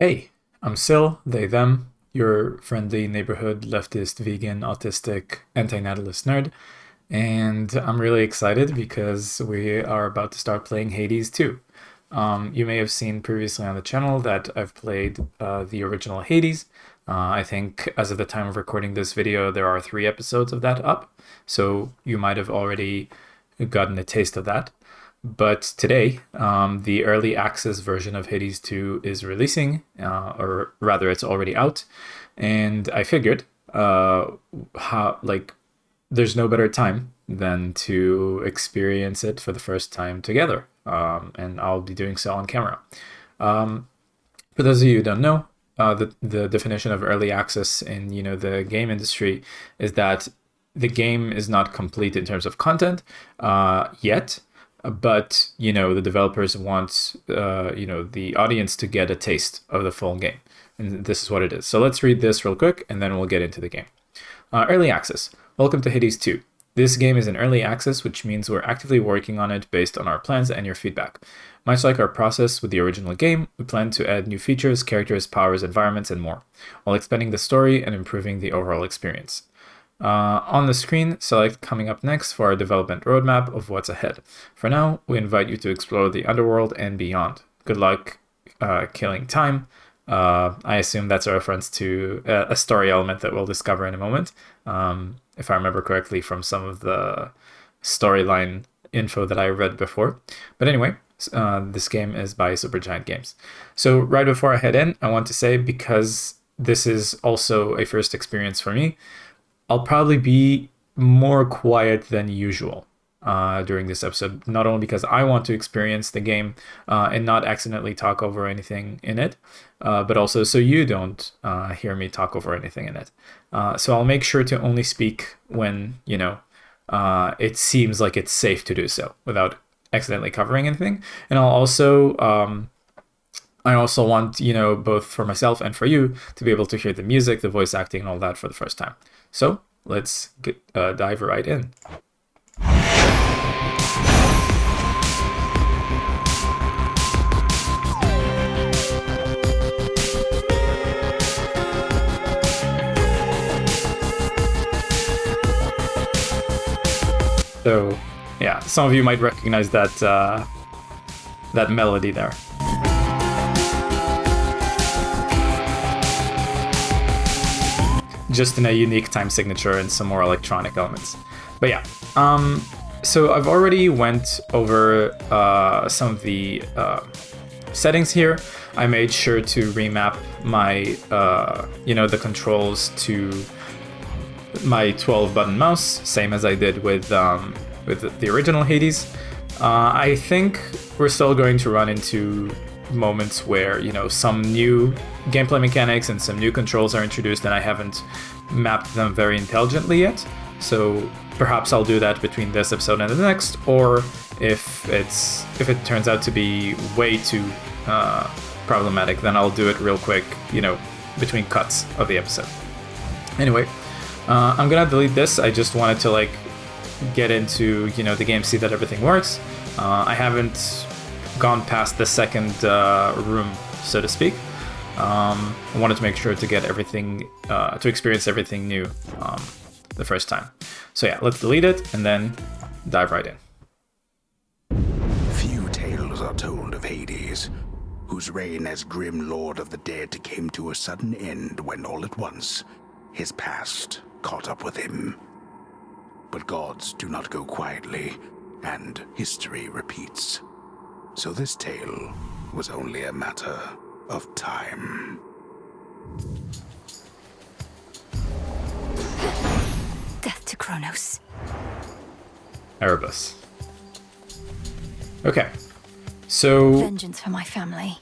Hey, I'm Sil, they, them, your friendly neighborhood leftist, vegan, autistic, antinatalist nerd, and I'm really excited because we are about to start playing Hades 2. You may have seen previously on the channel that I've played the original Hades. I think as of the time of recording this video, there are 3 episodes of that up, so you might have already gotten a taste of that. But today, the early access version of Hades 2 is releasing, or rather, it's already out. And I figured, there's no better time than to experience it for the first time together. And I'll be doing so on camera. For those of you who don't know, the definition of early access in the game industry is that the game is not complete in terms of content yet. But the developers want the audience to get a taste of the full game, and this is what it is. So let's read this real quick, and then we'll get into the game. Early access. Welcome to Hades 2. This game is in early access, which means we're actively working on it based on our plans and your feedback. Much like our process with the original game, we plan to add new features, characters, powers, environments, and more, while expanding the story and improving the overall experience. On the screen, select coming up next for our development roadmap of what's ahead. For now, we invite you to explore the underworld and beyond. Good luck killing time. I assume that's a reference to a story element that we'll discover in a moment, if I remember correctly from some of the storyline info that I read before. But anyway, this game is by Supergiant Games. So right before I head in, I want to say, because this is also a first experience for me, I'll probably be more quiet than usual during this episode, not only because I want to experience the game and not accidentally talk over anything in it, but also so you don't hear me talk over anything in it. So I'll make sure to only speak when, it seems like it's safe to do so without accidentally covering anything. And I also want, both for myself and for you to be able to hear the music, the voice acting, and all that for the first time. So let's dive right in. So yeah, some of you might recognize that melody there. Just in a unique time signature and some more electronic elements. But yeah, so I've already went over some of the settings here. I made sure to remap my, the controls to my 12-button mouse, same as I did with the original Hades. I think we're still going to run into moments where some new gameplay mechanics and some new controls are introduced and I haven't mapped them very intelligently yet, so perhaps I'll do that between this episode and the next, or if it turns out to be way too problematic, then I'll do it real quick between cuts of the episode. Anyway, I'm gonna delete this. I just wanted to get into the game, see that everything works. I haven't gone past the second room, so to speak. I wanted to make sure to get everything, to experience everything new the first time. So yeah, let's delete it and then dive right in. Few tales are told of Hades, whose reign as grim lord of the dead came to a sudden end when all at once his past caught up with him. But gods do not go quietly, and history repeats. So this tale was only a matter of time. Death to Kronos. Erebus. Okay, so Vengeance for my family.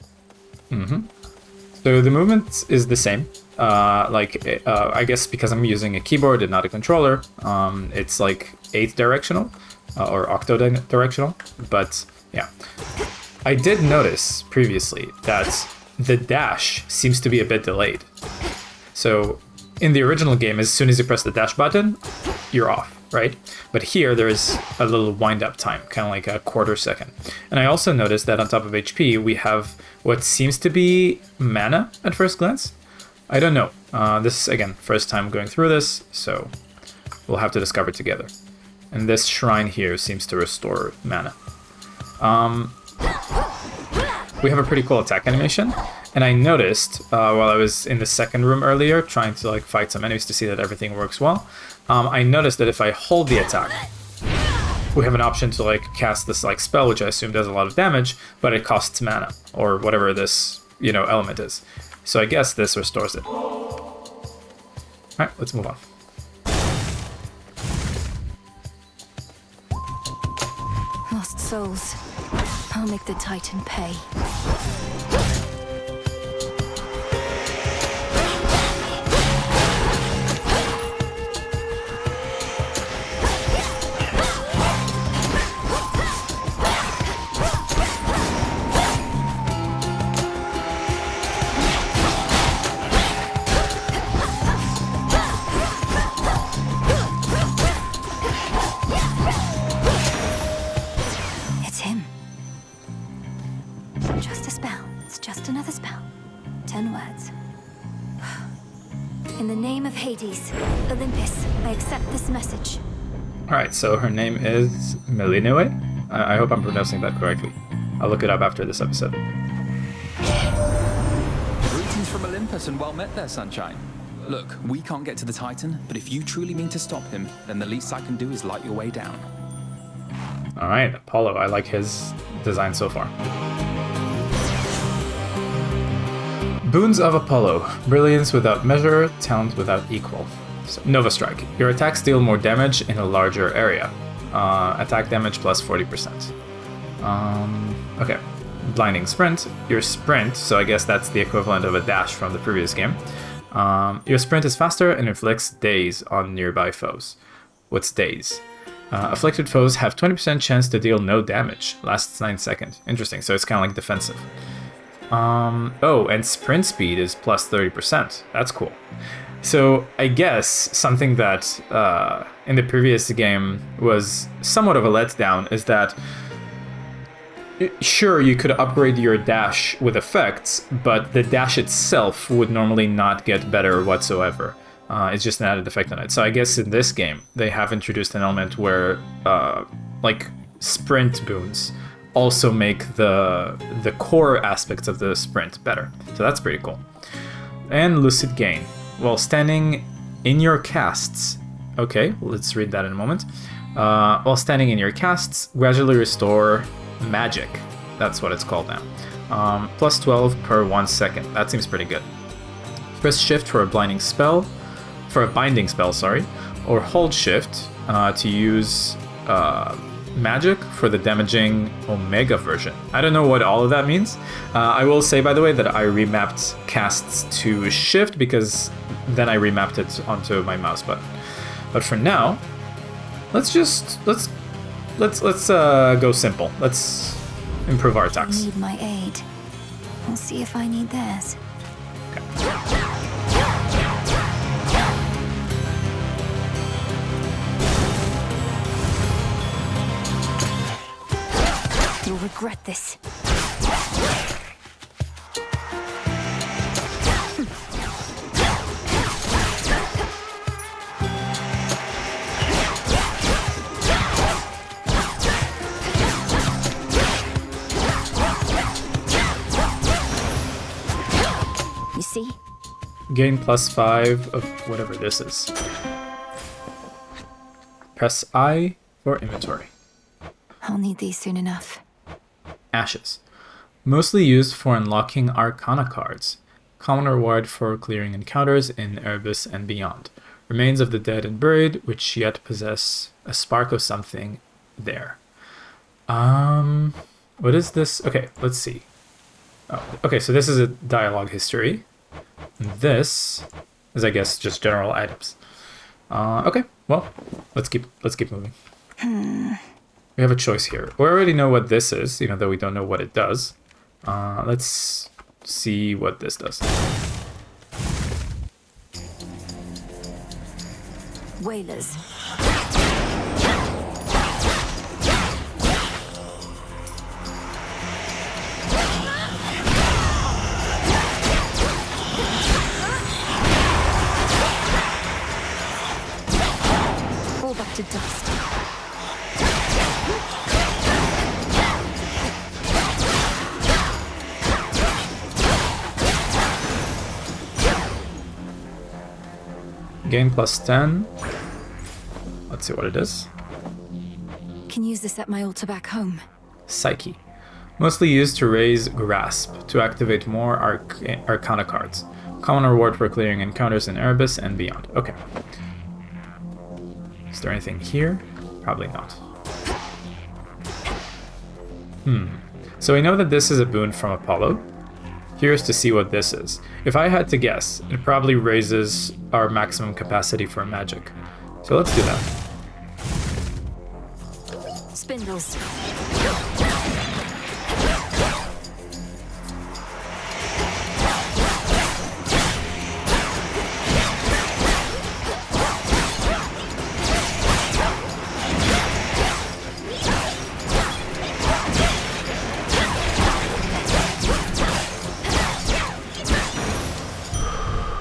So the movement is the same. I guess because I'm using a keyboard and not a controller, it's like 8th directional or octo-directional, but yeah. I did notice previously that the dash seems to be a bit delayed. So in the original game, as soon as you press the dash button, you're off, right? But here there's a little wind-up time, kind of like a quarter second. And I also noticed that on top of HP, we have what seems to be mana at first glance. I don't know. This is, again, first time going through this, so we'll have to discover together. And this shrine here seems to restore mana. We have a pretty cool attack animation. And I noticed while I was in the second room earlier, trying to like fight some enemies to see that everything works well, I noticed that if I hold the attack, we have an option to like cast this like spell, which I assume does a lot of damage, but it costs mana or whatever this, you know, element is. So I guess this restores it. All right, let's move on. Lost souls. I'll make the Titan pay. It's him. Just a spell. It's just another spell. 10 words. In the name of Hades, Olympus, I accept this message. All right, so her name is Melinue. I hope I'm pronouncing that correctly. I'll look it up after this episode. Greetings from Olympus and well met there, Sunshine. Look, we can't get to the Titan, but if you truly mean to stop him, then the least I can do is light your way down. All right, Apollo. I like his design so far. Boons of Apollo. Brilliance without measure, talent without equal. So, Nova Strike. Your attacks deal more damage in a larger area. Attack damage plus 40%. Okay. Blinding Sprint. Your sprint, so I guess that's the equivalent of a dash from the previous game. Your sprint is faster and inflicts daze on nearby foes. What's daze? Afflicted foes have 20% chance to deal no damage. Lasts 9 seconds. Interesting, so it's kind of like defensive. Oh, and sprint speed is plus 30%. That's cool. So I guess something that in the previous game was somewhat of a letdown is that sure, you could upgrade your dash with effects, but the dash itself would normally not get better whatsoever. It's just an added effect on it. So I guess in this game, they have introduced an element where like sprint boons also make the core aspects of the sprint better. So that's pretty cool. And Lucid Gain. While standing in your casts. Okay, let's read that in a moment. While standing in your casts, gradually restore magic. That's what it's called now. Plus 12 per 1 second. That seems pretty good. Press shift for a binding spell, or hold shift to use magic for the damaging Omega version. I don't know what all of that means. I will say, by the way, that I remapped casts to shift because then I remapped it onto my mouse button. But for now, let's go simple. Let's improve our I attacks. need my aid. We'll see if I need theirs. You'll regret this. You see? Gain plus 5 of whatever this is. Press I for inventory. I'll need these soon enough. Ashes. Mostly used for unlocking Arcana cards. Common reward for clearing encounters in Erebus and beyond. Remains of the dead and buried, which yet possess a spark of something there. What is this? Okay, let's see. Oh, okay, so this is a dialogue history. And this is, I guess, just general items. Okay, well, let's keep moving. We have a choice here. We already know what this is, even though we don't know what it does. Let's see what this does. Whalers. to dust. Gain plus 10. Let's see what it is. Can use this at my altar back home. Psyche. Mostly used to raise Grasp to activate more Arcana cards. Common reward for clearing encounters in Erebus and beyond. Okay. Is there anything here? Probably not. So we know that this is a boon from Apollo. Curious to see what this is. If I had to guess, it probably raises our maximum capacity for magic. So let's do that. Spindles.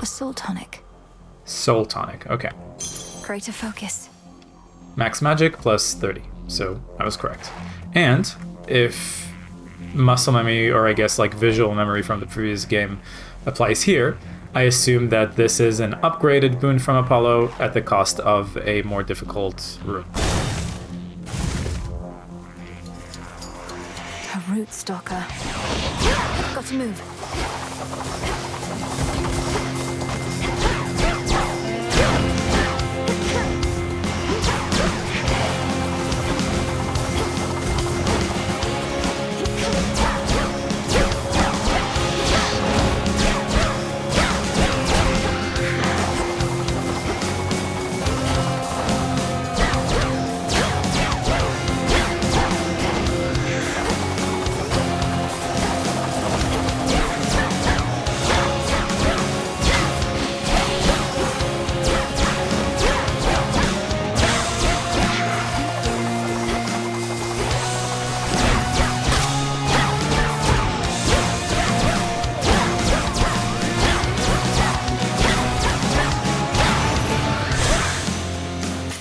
A soul tonic. Soul tonic. Okay. Greater focus. Max magic plus 30. So I was correct. And if muscle memory, or I guess like visual memory from the previous game, applies here, I assume that this is an upgraded boon from Apollo at the cost of a more difficult room. A root stalker. Got to move.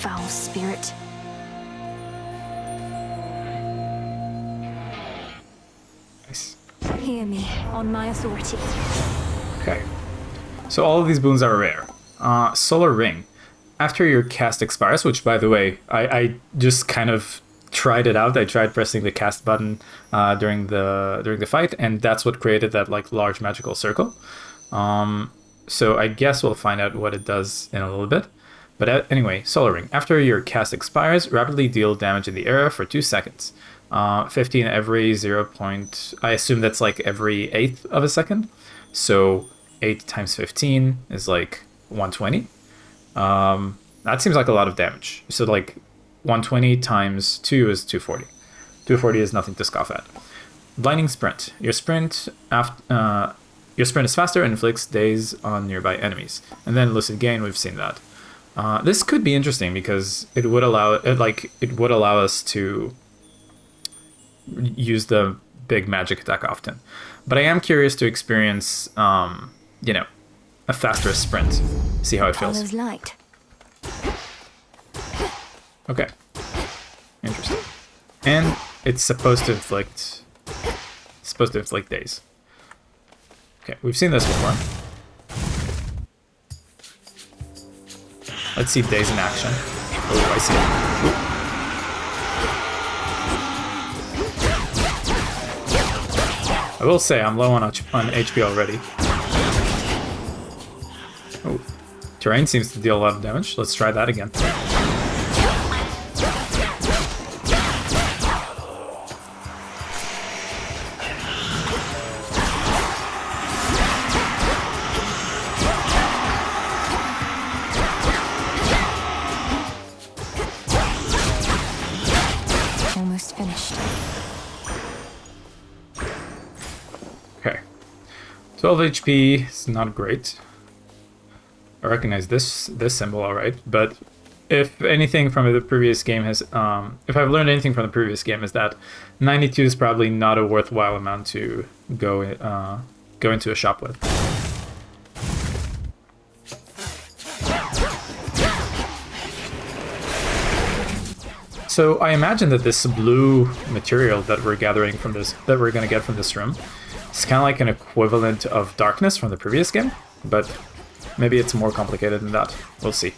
Foul spirit. Nice. Hear me on my authority. Okay. So all of these boons are rare. Solar Ring. After your cast expires, which by the way, I just kind of tried it out. I tried pressing the cast button during the fight, and that's what created that like large magical circle. So I guess we'll find out what it does in a little bit. But anyway, Solar Ring. After your cast expires, rapidly deal damage in the area for 2 seconds. 15 every 0. I assume that's like every 1/8 of a second. So 8 times 15 is like 120. That seems like a lot of damage. So like 120 times 2 is 240. 240 is nothing to scoff at. Blinding Sprint. Your sprint is faster and inflicts daze on nearby enemies. And then Lucid Gain, we've seen that. This could be interesting because it would allow us to use the big magic attack often. But I am curious to experience, a faster sprint. See how it feels. Follows light. Okay. Interesting. And it's supposed to inflict daze. Okay, we've seen this before. Let's see daze in action. Oh, I see it. I will say I'm low on HP already. Oh, terrain seems to deal a lot of damage. Let's try that again. Almost finished. Okay. 12 HP is not great. I recognize this symbol, alright, but if anything from the previous game has, if I've learned anything from the previous game, is that 92 is probably not a worthwhile amount to go into a shop with. So I imagine that this blue material that we're gathering from this, that we're gonna get from this room, is kind of like an equivalent of darkness from the previous game, but maybe it's more complicated than that. We'll see.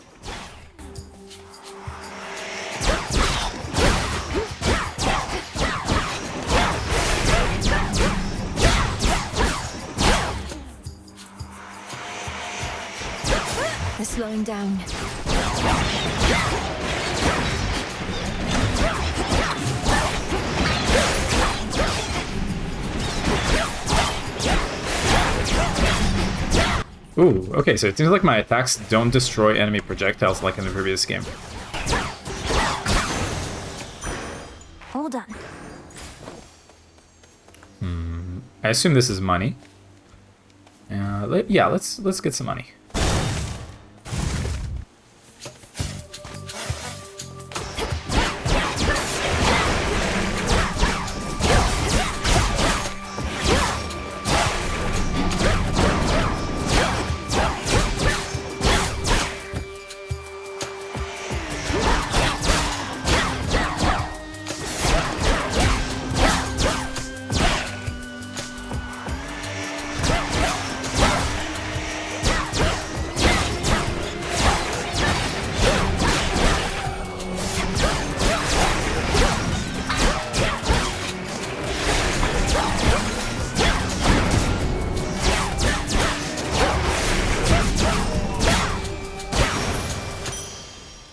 They're slowing down. Ooh, okay, so it seems like my attacks don't destroy enemy projectiles like in the previous game. All done. I assume this is money. Yeah, let's get some money.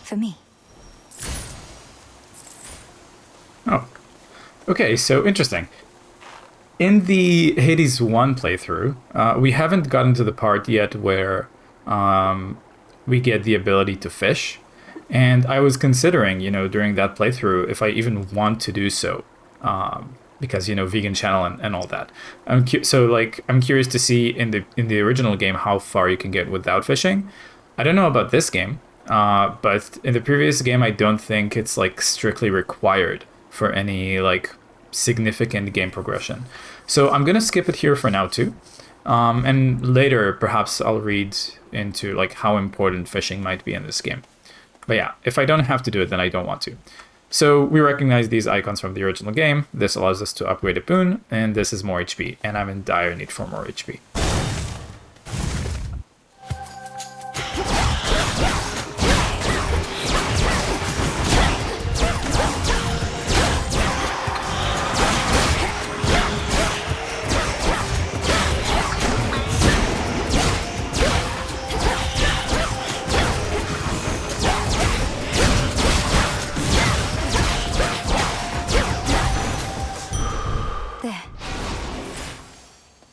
For me. Oh. Okay, so interesting. In the Hades 1 playthrough, we haven't gotten to the part yet where we get the ability to fish. And I was considering, during that playthrough, if I even want to do so. Because, vegan channel and all that. I'm curious to see in the original game how far you can get without fishing. I don't know about this game. But in the previous game, I don't think it's strictly required for any significant game progression. So I'm gonna skip it here for now too. And later, perhaps I'll read into how important fishing might be in this game. But yeah, if I don't have to do it, then I don't want to. So we recognize these icons from the original game. This allows us to upgrade a boon, and this is more HP, and I'm in dire need for more HP.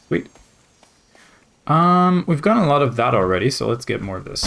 Sweet. We've gotten a lot of that already, so let's get more of this.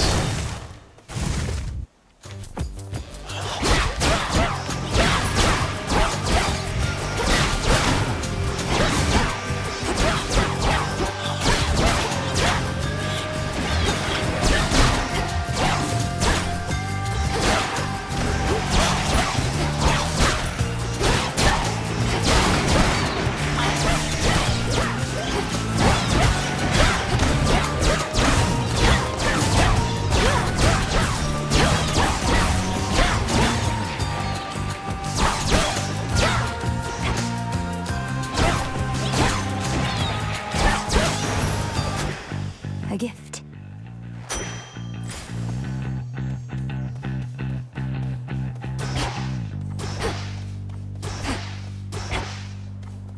A gift.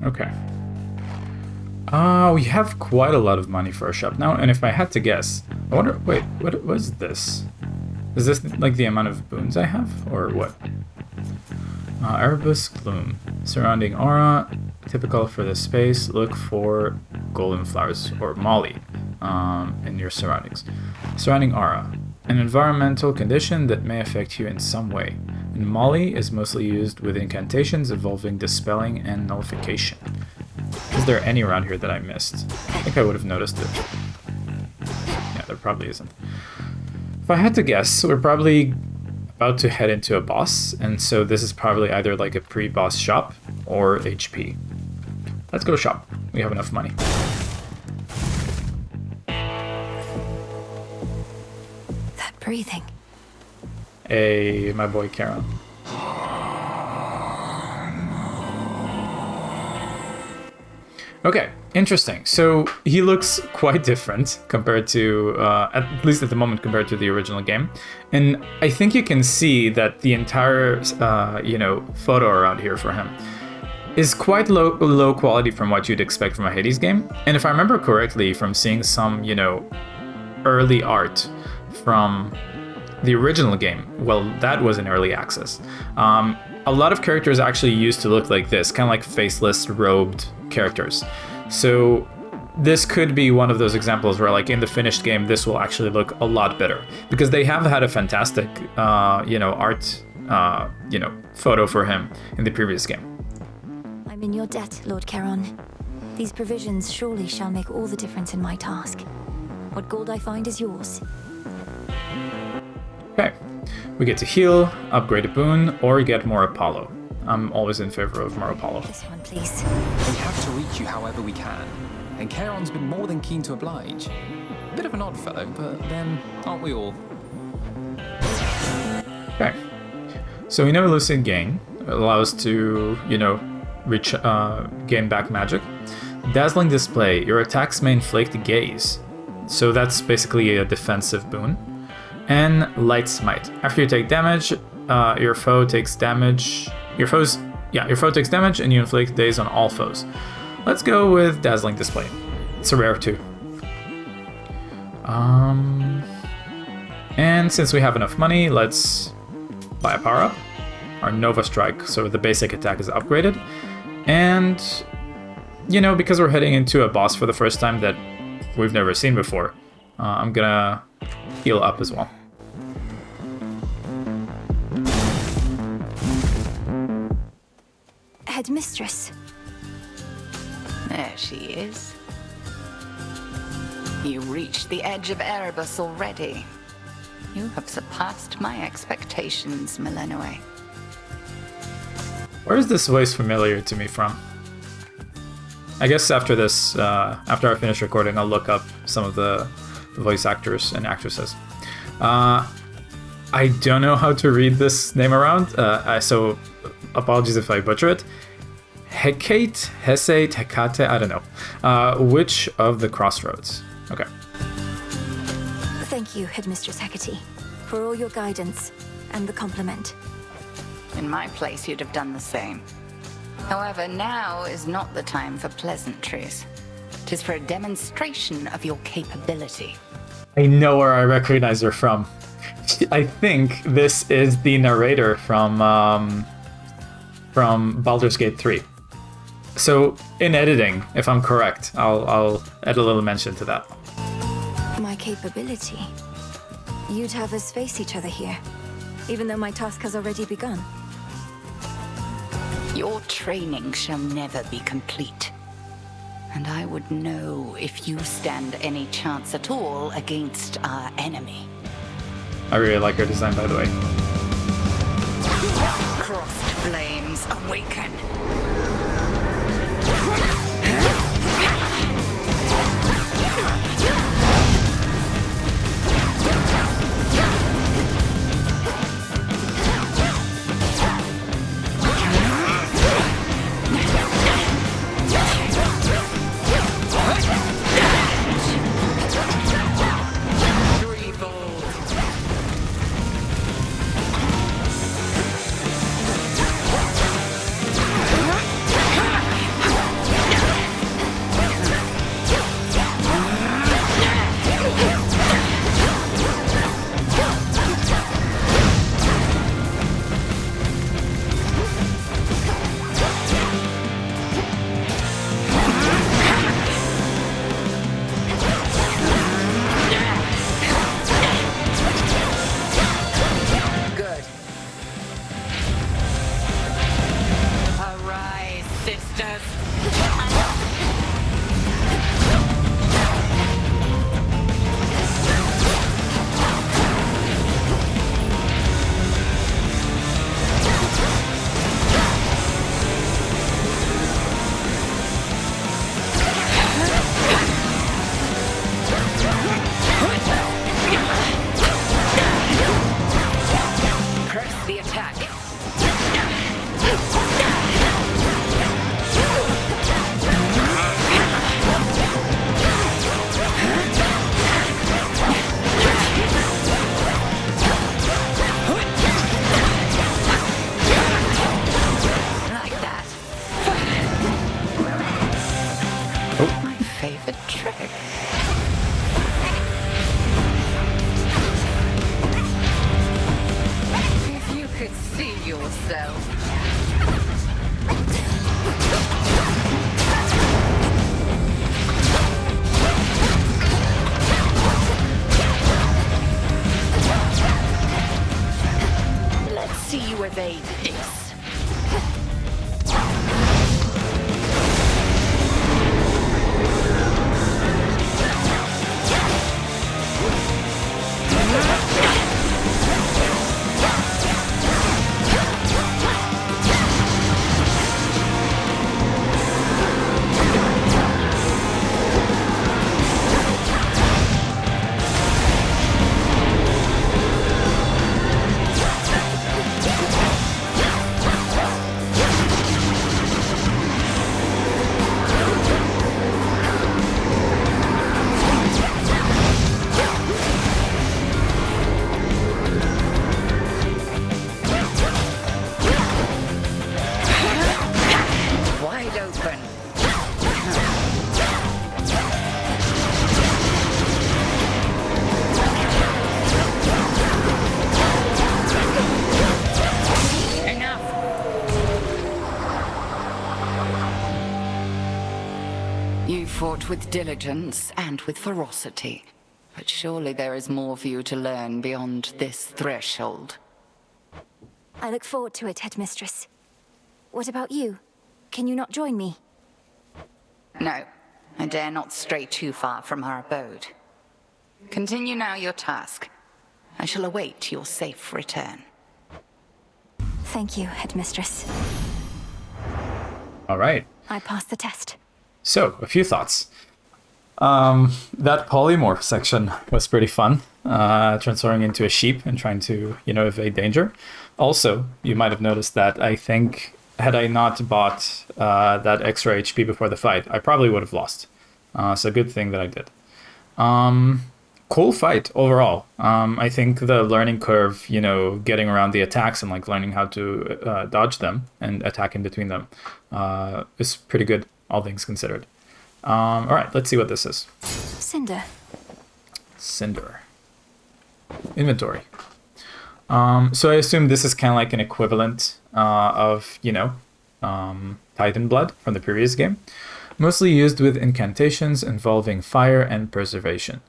Okay. We have quite a lot of money for our shop now, and if I had to guess, I wonder, wait, what was this? Is this the amount of boons I have, or what? Erebus Gloom. Surrounding aura, typical for this space, look for golden flowers, or molly, in your surroundings. Surrounding aura. An environmental condition that may affect you in some way. And molly is mostly used with incantations involving dispelling and nullification. Is there any around here that I missed? I think I would have noticed it. Yeah, there probably isn't. If I had to guess, we're probably about to head into a boss, and so this is probably either a pre-boss shop or HP. Let's go shop. We have enough money. That breathing. Hey, my boy Karen. Okay, interesting. So he looks quite different compared to, at least at the moment, compared to the original game. And I think you can see that the entire, photo around here for him is quite low quality from what you'd expect from a Hades game. And if I remember correctly, from seeing some, early art from the original game, well, that was in early access. A lot of characters actually used to look like this, kind of like faceless, robed characters. So this could be one of those examples where, like, in the finished game, this will actually look a lot better, because they have had a fantastic, art, photo for him in the previous game. I'm in your debt, Lord Charon. These provisions surely shall make all the difference in my task. What gold I find is yours. Okay, we get to heal, upgrade a boon, or get more Apollo. I'm always in favor of more Apollo. This one, please. We have to reach you however we can, and Charon's been more than keen to oblige. Bit of an odd fellow, but then aren't we all? Okay, so we know Lucid Gain allows to, reach, gain back magic. Dazzling Display, your attacks may inflict gaze. So that's basically a defensive boon. And Light Smite. After you take damage, your foe takes damage. Your foe takes damage, and you inflict daze on all foes. Let's go with Dazzling Display. It's a rare too. And since we have enough money, let's buy a power up. Our Nova Strike, so the basic attack is upgraded. And, because we're heading into a boss for the first time that we've never seen before, I'm gonna heal up as well. Headmistress. There she is. You reached the edge of Erebus already. You have surpassed my expectations, Milenoe. Where is this voice familiar to me from? I guess after this, after I finish recording, I'll look up some of the voice actors and actresses. I don't know how to read this name around, so apologies if I butcher it. Hecate, Hesate, Hecate, I don't know. Which of the crossroads? Okay. Thank you, Headmistress Hecate, for all your guidance and the compliment. In my place, you'd have done the same. However, now is not the time for pleasantries. 'Tis for a demonstration of your capability. I know where I recognize her from. I think this is the narrator from Baldur's Gate 3. So in editing, if I'm correct, I'll add a little mention to that. My capability? You'd have us face each other here, even though my task has already begun. Your training shall never be complete. And I would know if you stand any chance at all against our enemy. I really like her design, by the way. Crossed flames awaken. of a trick. If you could see yourself. Let's see you evade this. Wide open. Enough. You fought with diligence and with ferocity, but surely there is more for you to learn beyond this threshold. I look forward to it, Headmistress. What about you? Can you not join me? No, I dare not stray too far from our abode. Continue now your task. I shall await your safe return. Thank you, Headmistress. All right. I passed the test. So, a few thoughts. That polymorph section was pretty fun. Transforming into a sheep and trying to, evade danger. Also, you might have noticed that I think had I not bought that extra HP before the fight, I probably would have lost. So good thing that I did. Cool fight overall. I think the learning curve, getting around the attacks and like learning how to dodge them and attack in between them is pretty good, all things considered. All right, let's see what this is. Cinder. Cinder. Inventory. So I assume this is kind of like an equivalent of, Titan Blood from the previous game. Mostly used with incantations involving fire and preservation.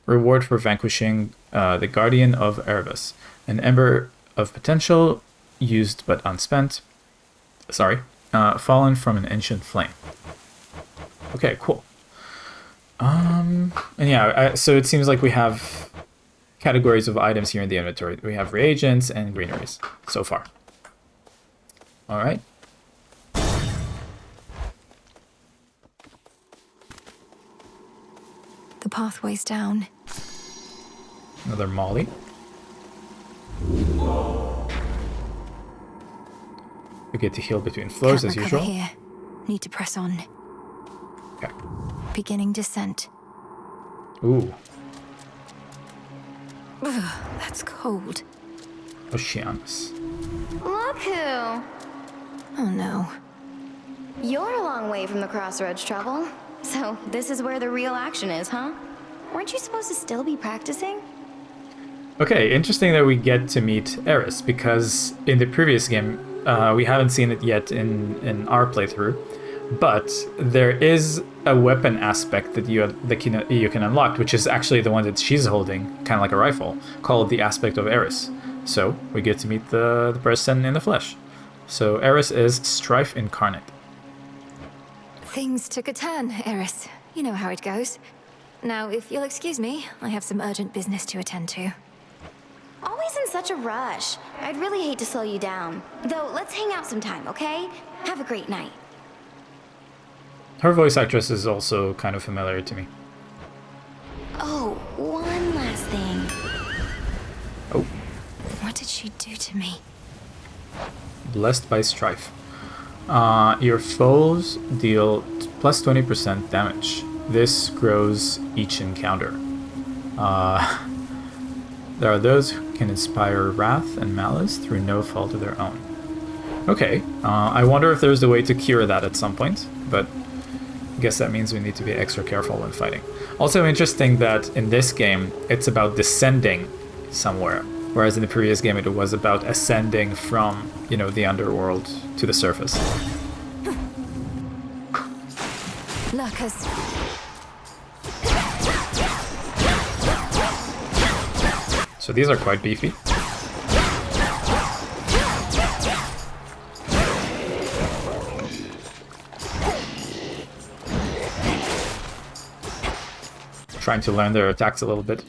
Reward for vanquishing the Guardian of Erebus. An ember of potential used but unspent. Fallen from an ancient flame. Okay, cool. And yeah, so it seems like we have categories of items here in the inventory. We have reagents and greeneries so far. All right. The pathway's down. Another Molly. We get to heal between floors Can't as recover usual. Here. Need to press on. Okay. Beginning descent. Ooh, Ugh, that's cold. Oceanus. Look who! Oh no. You're a long way from the crossroads trouble. So this is where the real action is, huh? Weren't you supposed to still be practicing? Okay, interesting that we get to meet Eris, because in the previous game, we haven't seen it yet in our playthrough, but there is a weapon aspect that you can unlock, which is actually the one that she's holding, kind of like a rifle, called the Aspect of Eris. So we get to meet the person in the flesh. So Eris is Strife Incarnate. Things took a turn, Eris. You know how it goes. Now, if you'll excuse me, I have some urgent business to attend to. Always in such a rush. I'd really hate to slow you down. Though, let's hang out sometime, okay? Have a great night. Her voice actress is also kind of familiar to me. Oh, one last thing. Oh, What did she do to me? Blessed by Strife. Your foes deal plus 20% damage. This grows each encounter. There are those who can inspire wrath and malice through no fault of their own. Okay, I wonder if there's a way to cure that at some point, but guess that means we need to be extra careful when fighting. Also interesting that in this game, it's about descending somewhere, whereas in the previous game it was about ascending from, you know, the underworld to the surface. Lurkers. So these are quite beefy. Trying to learn their attacks a little bit.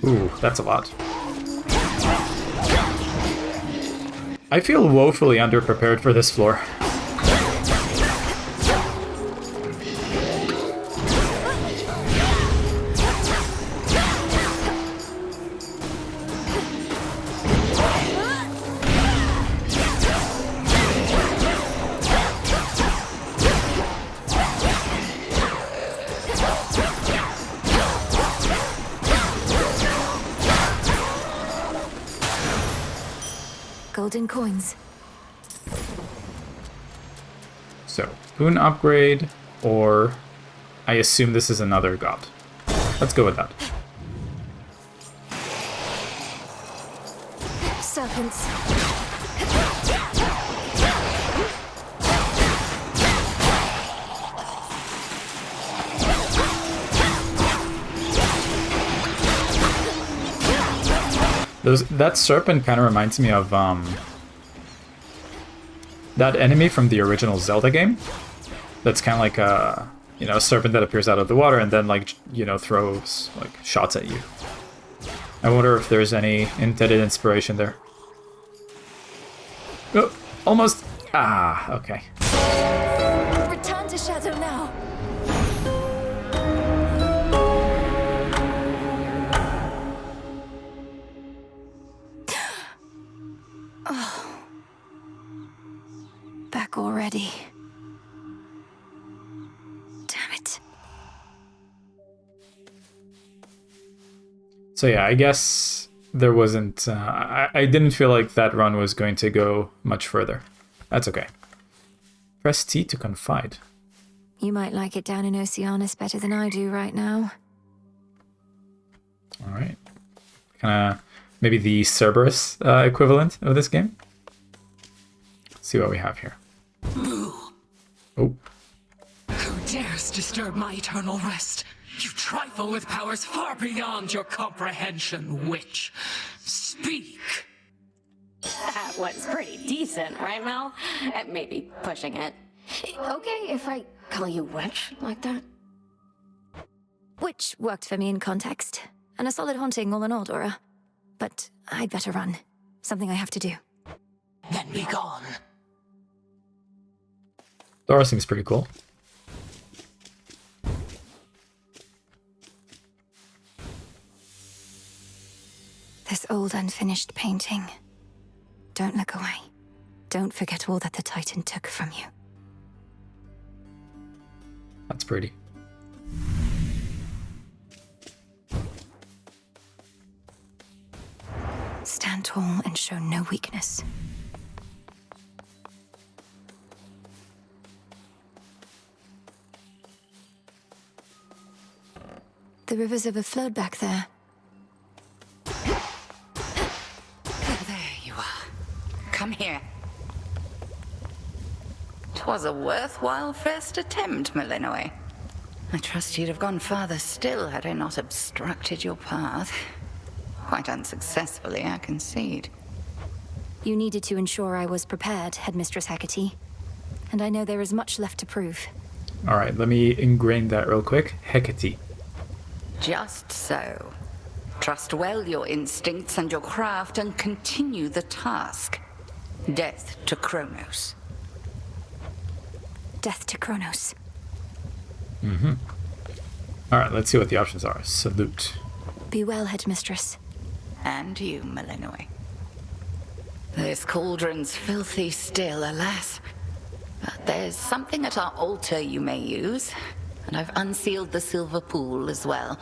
Ooh, that's a lot. I feel woefully underprepared for this floor. Golden coins. So, boon upgrade, or I assume this is another god. Let's go with that. Serpents. That serpent kind of reminds me of that enemy from the original Zelda game. That's kind of like a, you know, a serpent that appears out of the water and then, like, you know, throws like shots at you. I wonder if there's any intended inspiration there. Oh, almost. Ah, okay. Return to Shadow now. Back already. Damn it. So yeah, I guess there wasn't... I didn't feel like that run was going to go much further. That's okay. Press T to confide. You might like it down in Oceanus better than I do right now. Alright. Kind of maybe the Cerberus equivalent of this game. Let's see what we have here. Oh. Who dares disturb my eternal rest? You trifle with powers far beyond your comprehension, witch. Speak! That was pretty decent, right, Mel? Maybe pushing it. Okay if I call you witch like that? Which worked for me in context. And a solid haunting all in all, Dora. But I'd better run. Something I have to do. Then be gone. Dora seems pretty cool. This old unfinished painting. Don't look away. Don't forget all that the Titan took from you. That's pretty. Stand tall and show no weakness. The river's overflowed back there. There you are. Come here. 'Twas a worthwhile first attempt, Malinois. I trust you'd have gone farther still had I not obstructed your path. Quite unsuccessfully, I concede. You needed to ensure I was prepared, Headmistress Hecate. And I know there is much left to prove. Alright, let me ingrain that real quick. Hecate. Just so. Trust well your instincts and your craft and continue the task. Death to Kronos. Death to Kronos. Alright, let's see what the options are. Salute. Be well, Headmistress. And you, Malinois. This cauldron's filthy still, alas. But there's something at our altar you may use. And I've unsealed the silver pool as well.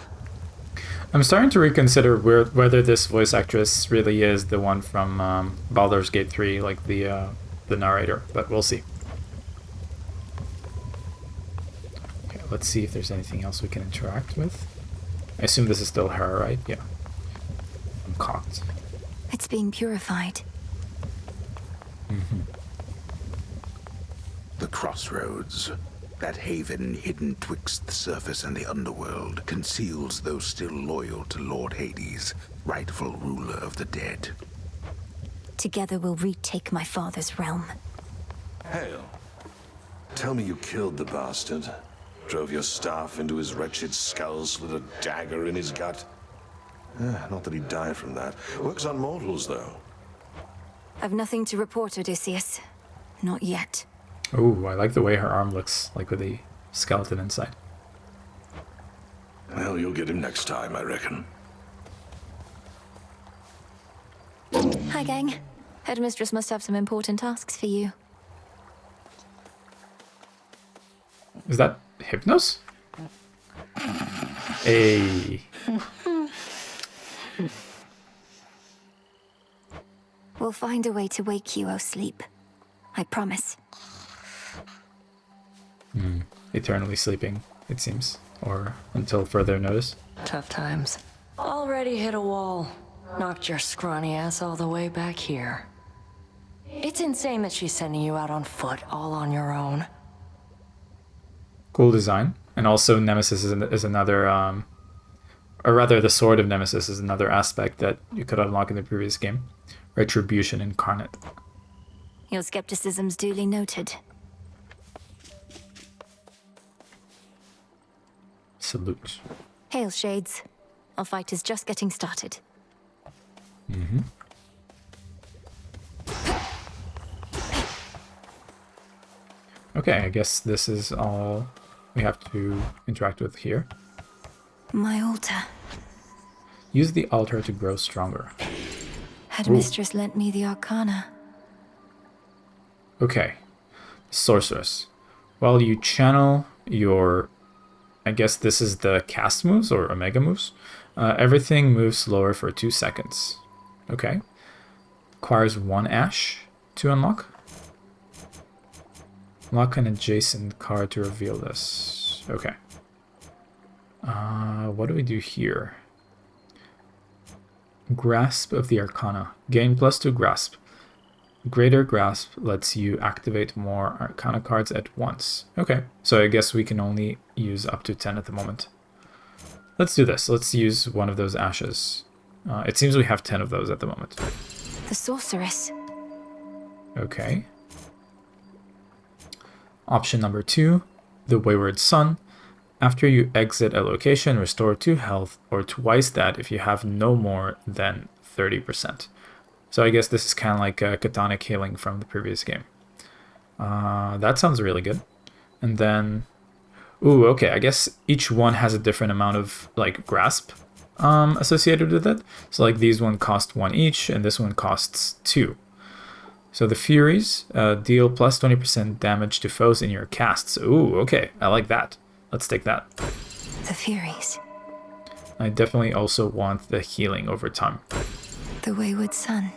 I'm starting to reconsider whether this voice actress really is the one from Baldur's Gate 3, like the narrator, but we'll see. Okay, let's see if there's anything else we can interact with. I assume this is still her, right? Yeah. I'm caught. It's being purified. The crossroads. That haven hidden twixt the surface and the underworld conceals those still loyal to Lord Hades, rightful ruler of the dead. Together we'll retake my father's realm. Hail. Tell me you killed the bastard. Drove your staff into his wretched skull, slid a dagger in his gut. Not that he'd die from that. Works on mortals, though. I've nothing to report, Odysseus. Not yet. Oh, I like the way her arm looks, like with the skeleton inside. Well, you'll get him next time, I reckon. Hi, gang. Headmistress must have some important tasks for you. Is that Hypnos? Hey. We'll find a way to wake you, O sleep. I promise. Eternally sleeping, it seems. Or until further notice. Tough times. Already hit a wall. Knocked your scrawny ass all the way back here. It's insane that she's sending you out on foot, all on your own. Cool design. And also Nemesis is another, or rather the Sword of Nemesis is another aspect that you could unlock in the previous game. Retribution incarnate. Your skepticism's duly noted. Salute. Hail, Shades. Our fight is just getting started. Okay, I guess this is all we have to interact with here. My altar. Use the altar to grow stronger. Headmistress lent me the arcana. Okay. Sorceress. Well, you channel your... I guess this is the cast moves or omega moves. Everything moves slower for 2 seconds. Okay. Requires 1 ash to unlock. Lock an adjacent card to reveal this. Okay. What do we do here? Grasp of the Arcana. Gain +2 grasp. Greater grasp lets you activate more Arcana cards at once. Okay, so I guess we can only use up to 10 at the moment. Let's do this. Let's use one of those ashes. It seems we have 10 of those at the moment. The sorceress. Okay. Option number 2, the Wayward Sun. After you exit a location, restore 2 health or twice that if you have no more than 30%. So I guess this is kind of like a Catonic healing from the previous game. That sounds really good. And then, ooh, okay, I guess each one has a different amount of like grasp associated with it. So like these one cost 1 each, and this one costs 2. So the Furies deal plus 20% damage to foes in your casts. Ooh, okay, I like that. Let's take that. The Furies. I definitely also want the healing over time. The Wayward Sun.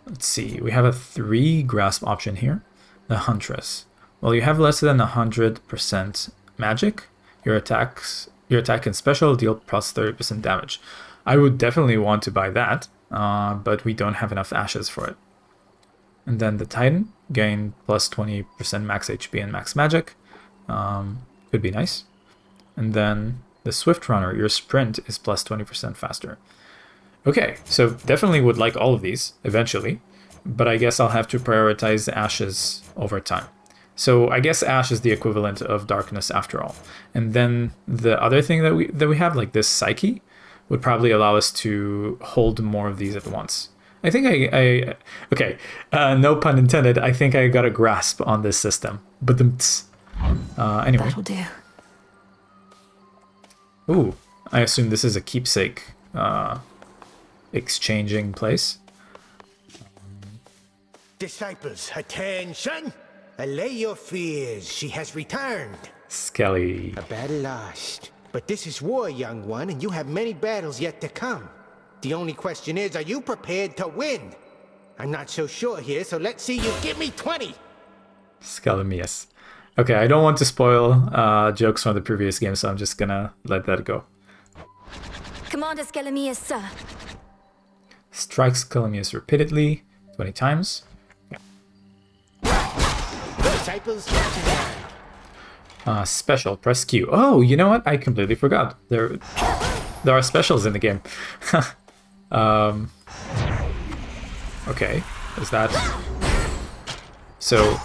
Let's see, we have a 3 grasp option here. The Huntress. Well, you have less than 100% magic. Your attack and special deal plus 30% damage. I would definitely want to buy that, but we don't have enough ashes for it. And then the Titan, gain plus 20% max HP and max magic. Could be nice. And then the Swift Runner, your sprint is plus 20% faster. Okay, so definitely would like all of these eventually, but I guess I'll have to prioritize ashes over time. So I guess ash is the equivalent of darkness after all. And then the other thing that we have, like this Psyche, would probably allow us to hold more of these at once. I think okay, no pun intended, I think I got a grasp on this system. But anyway. That'll do. Ooh, I assume this is a keepsake exchanging place. Disciples, attention! Allay your fears. She has returned. Skelly. A battle lost. But this is war, young one, and you have many battles yet to come. The only question is, are you prepared to win? I'm not so sure here, so let's see you give me 20! Skelemius. Okay, I don't want to spoil jokes from the previous game, so I'm just gonna let that go. Commander Skelemius, sir. Strike Skelemius repeatedly, 20 times. Disciples, Special, press Q. Oh, you know what? I completely forgot. There are specials in the game. Okay, is that... So...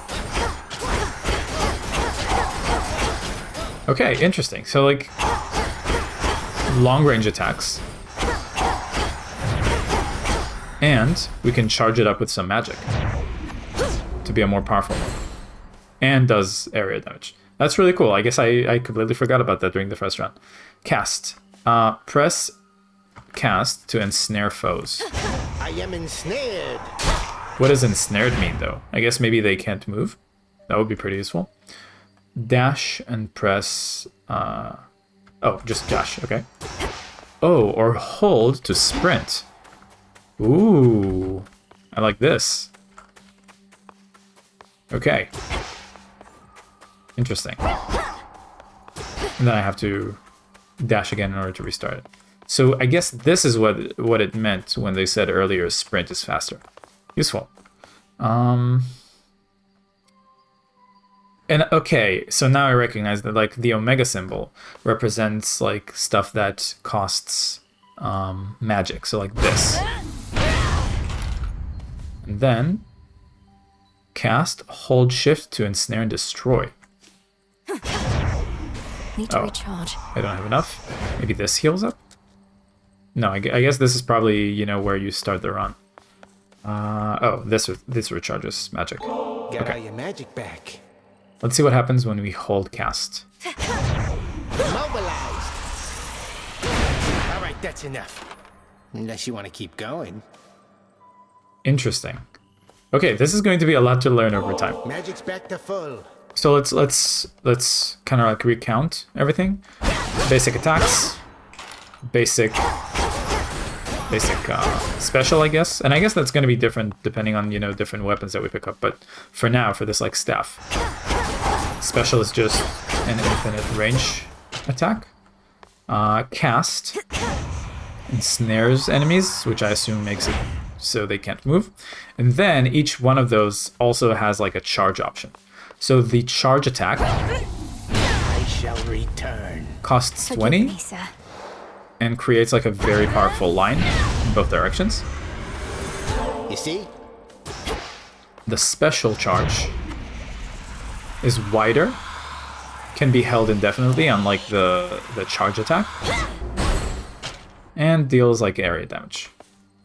Okay, interesting. So, like, long-range attacks. And we can charge it up with some magic to be a more powerful one. And does area damage. That's really cool. I guess I completely forgot about that during the first round. Cast. Press cast to ensnare foes. I am ensnared. What does ensnared mean, though? I guess maybe they can't move. That would be pretty useful. Dash and press... Oh, just dash. Okay. Oh, or hold to sprint. Ooh. I like this. Okay. Interesting. And then I have to dash again in order to restart it. So I guess this is what it meant when they said earlier sprint is faster. Useful. And okay, so now I recognize that like the Omega symbol represents like stuff that costs magic. So like this. And then cast, hold shift to ensnare and destroy. Need to recharge. I don't have enough. Maybe this heals up? No, I guess this is probably, you know, where you start the run. Oh, this recharges magic. Get all your magic back. Let's see what happens when we hold cast. Mobilized. All right, that's enough. Unless you want to keep going. Interesting. Okay, this is going to be a lot to learn over time. Magic's back to full. So let's kind of like recount everything. Basic attacks, basic special, I guess, and I guess that's going to be different depending on, you know, different weapons that we pick up. But for now, for this like staff, special is just an infinite range attack. Cast ensnares enemies, which I assume makes it so they can't move, and then each one of those also has like a charge option. So the charge attack I shall return. Costs Forgive 20 me, sir. and creates like a very powerful line in both directions. You see? The special charge is wider, can be held indefinitely, unlike the charge attack, and deals like area damage.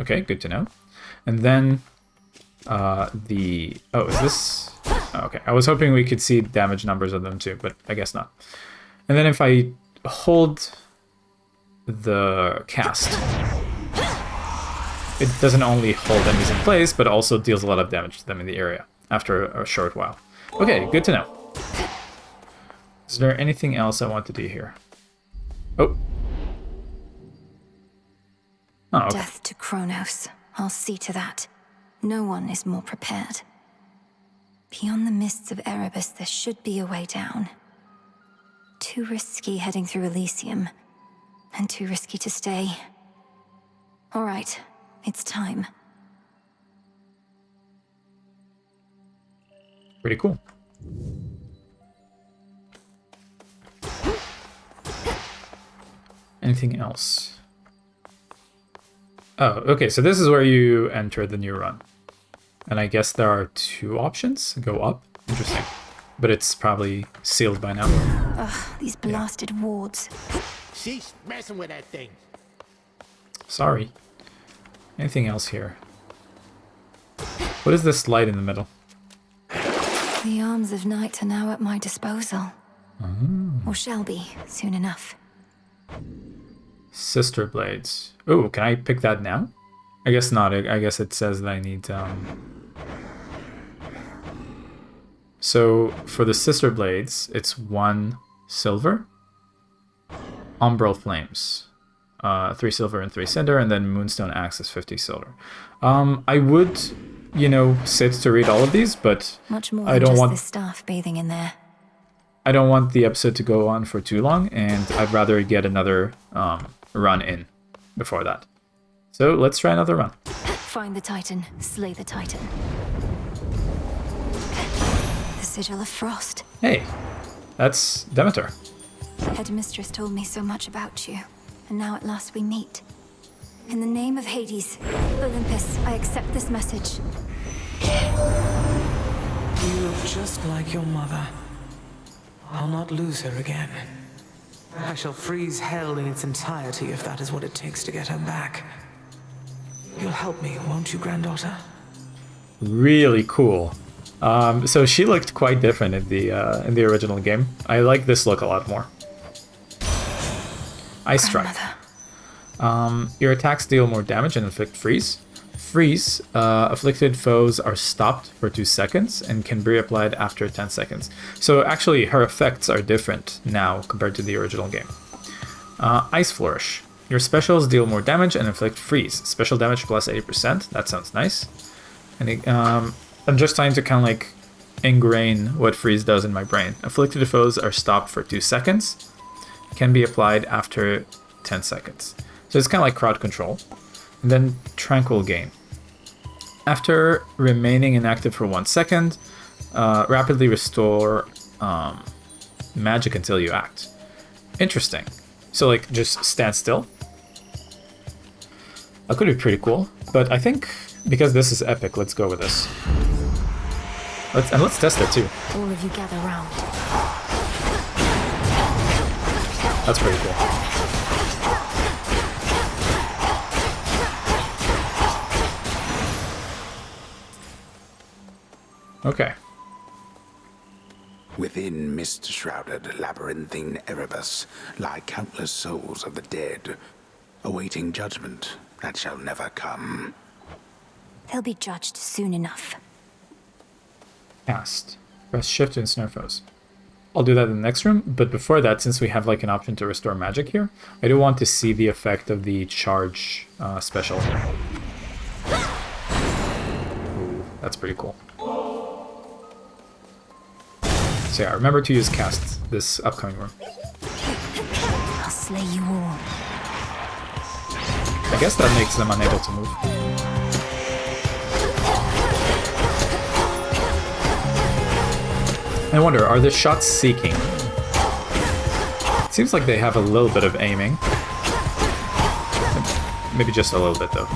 Okay, good to know. And then is this... Oh, okay, I was hoping we could see damage numbers of them too, but I guess not. And then if I hold the cast, it doesn't only hold enemies in place, but also deals a lot of damage to them in the area after a short while. Okay, good to know. Is there anything else I want to do here? Oh. Oh, okay. Death to Kronos. I'll see to that. No one is more prepared. Beyond the mists of Erebus, there should be a way down. Too risky heading through Elysium, and too risky to stay. All right, it's time. Pretty cool. Anything else? Oh, okay, so this is where you enter the new run. And I guess there are two options. Go up. Interesting. But it's probably sealed by now. Ugh, these blasted wards. Cease messing with that thing. Sorry. Anything else here? What is this light in the middle? The arms of night are now at my disposal. Or shall be, soon enough. Sister Blades. Oh, can I pick that now? I guess not. I guess it says that I need... So for the Sister Blades, it's 1 silver. Umbral Flames. 3 silver and 3 cinder, and then Moonstone Axe is 50 silver. I would, you know, sit to read all of these, but much more I than don't just want this staff bathing in there. I don't want the episode to go on for too long, and I'd rather get another run in before that. So let's try another run. Find the Titan, slay the Titan. The Sigil of Frost. Hey, that's Demeter. Headmistress told me so much about you, and now at last we meet. In the name of Hades, Olympus, I accept this message. You look just like your mother. I'll not lose her again. I shall freeze hell in its entirety if that is what it takes to get her back. You'll help me, won't you, granddaughter? Really cool. So she looked quite different in the original game. I like this look a lot more. Ice Strike. Your attacks deal more damage and inflict freeze. Freeze, afflicted foes are stopped for 2 seconds and can be reapplied after 10 seconds. So actually her effects are different now compared to the original game. Ice Flourish. Your specials deal more damage and inflict freeze. Special damage plus 80%. That sounds nice. And I'm just trying to kind of like ingrain what freeze does in my brain. Afflicted foes are stopped for 2 seconds. Can be applied after 10 seconds. So it's kind of like crowd control. And then Tranquil Gain. After remaining inactive for 1 second, rapidly restore magic until you act. Interesting. So like just stand still. That could be pretty cool. But I think because this is epic, let's go with this. Let's test it too. All of you gather round. That's pretty cool. Okay. Within mist-shrouded labyrinthine Erebus lie countless souls of the dead, awaiting judgment that shall never come. They'll be judged soon enough. Cast. Press shift to ensnare foes. I'll do that in the next room, but before that, since we have like an option to restore magic here, I do want to see the effect of the charge special. Ooh, that's pretty cool. So yeah, remember to use cast this upcoming room. I'll slay you all. I guess that makes them unable to move. I wonder, are the shots seeking? It seems like they have a little bit of aiming. Maybe just a little bit though.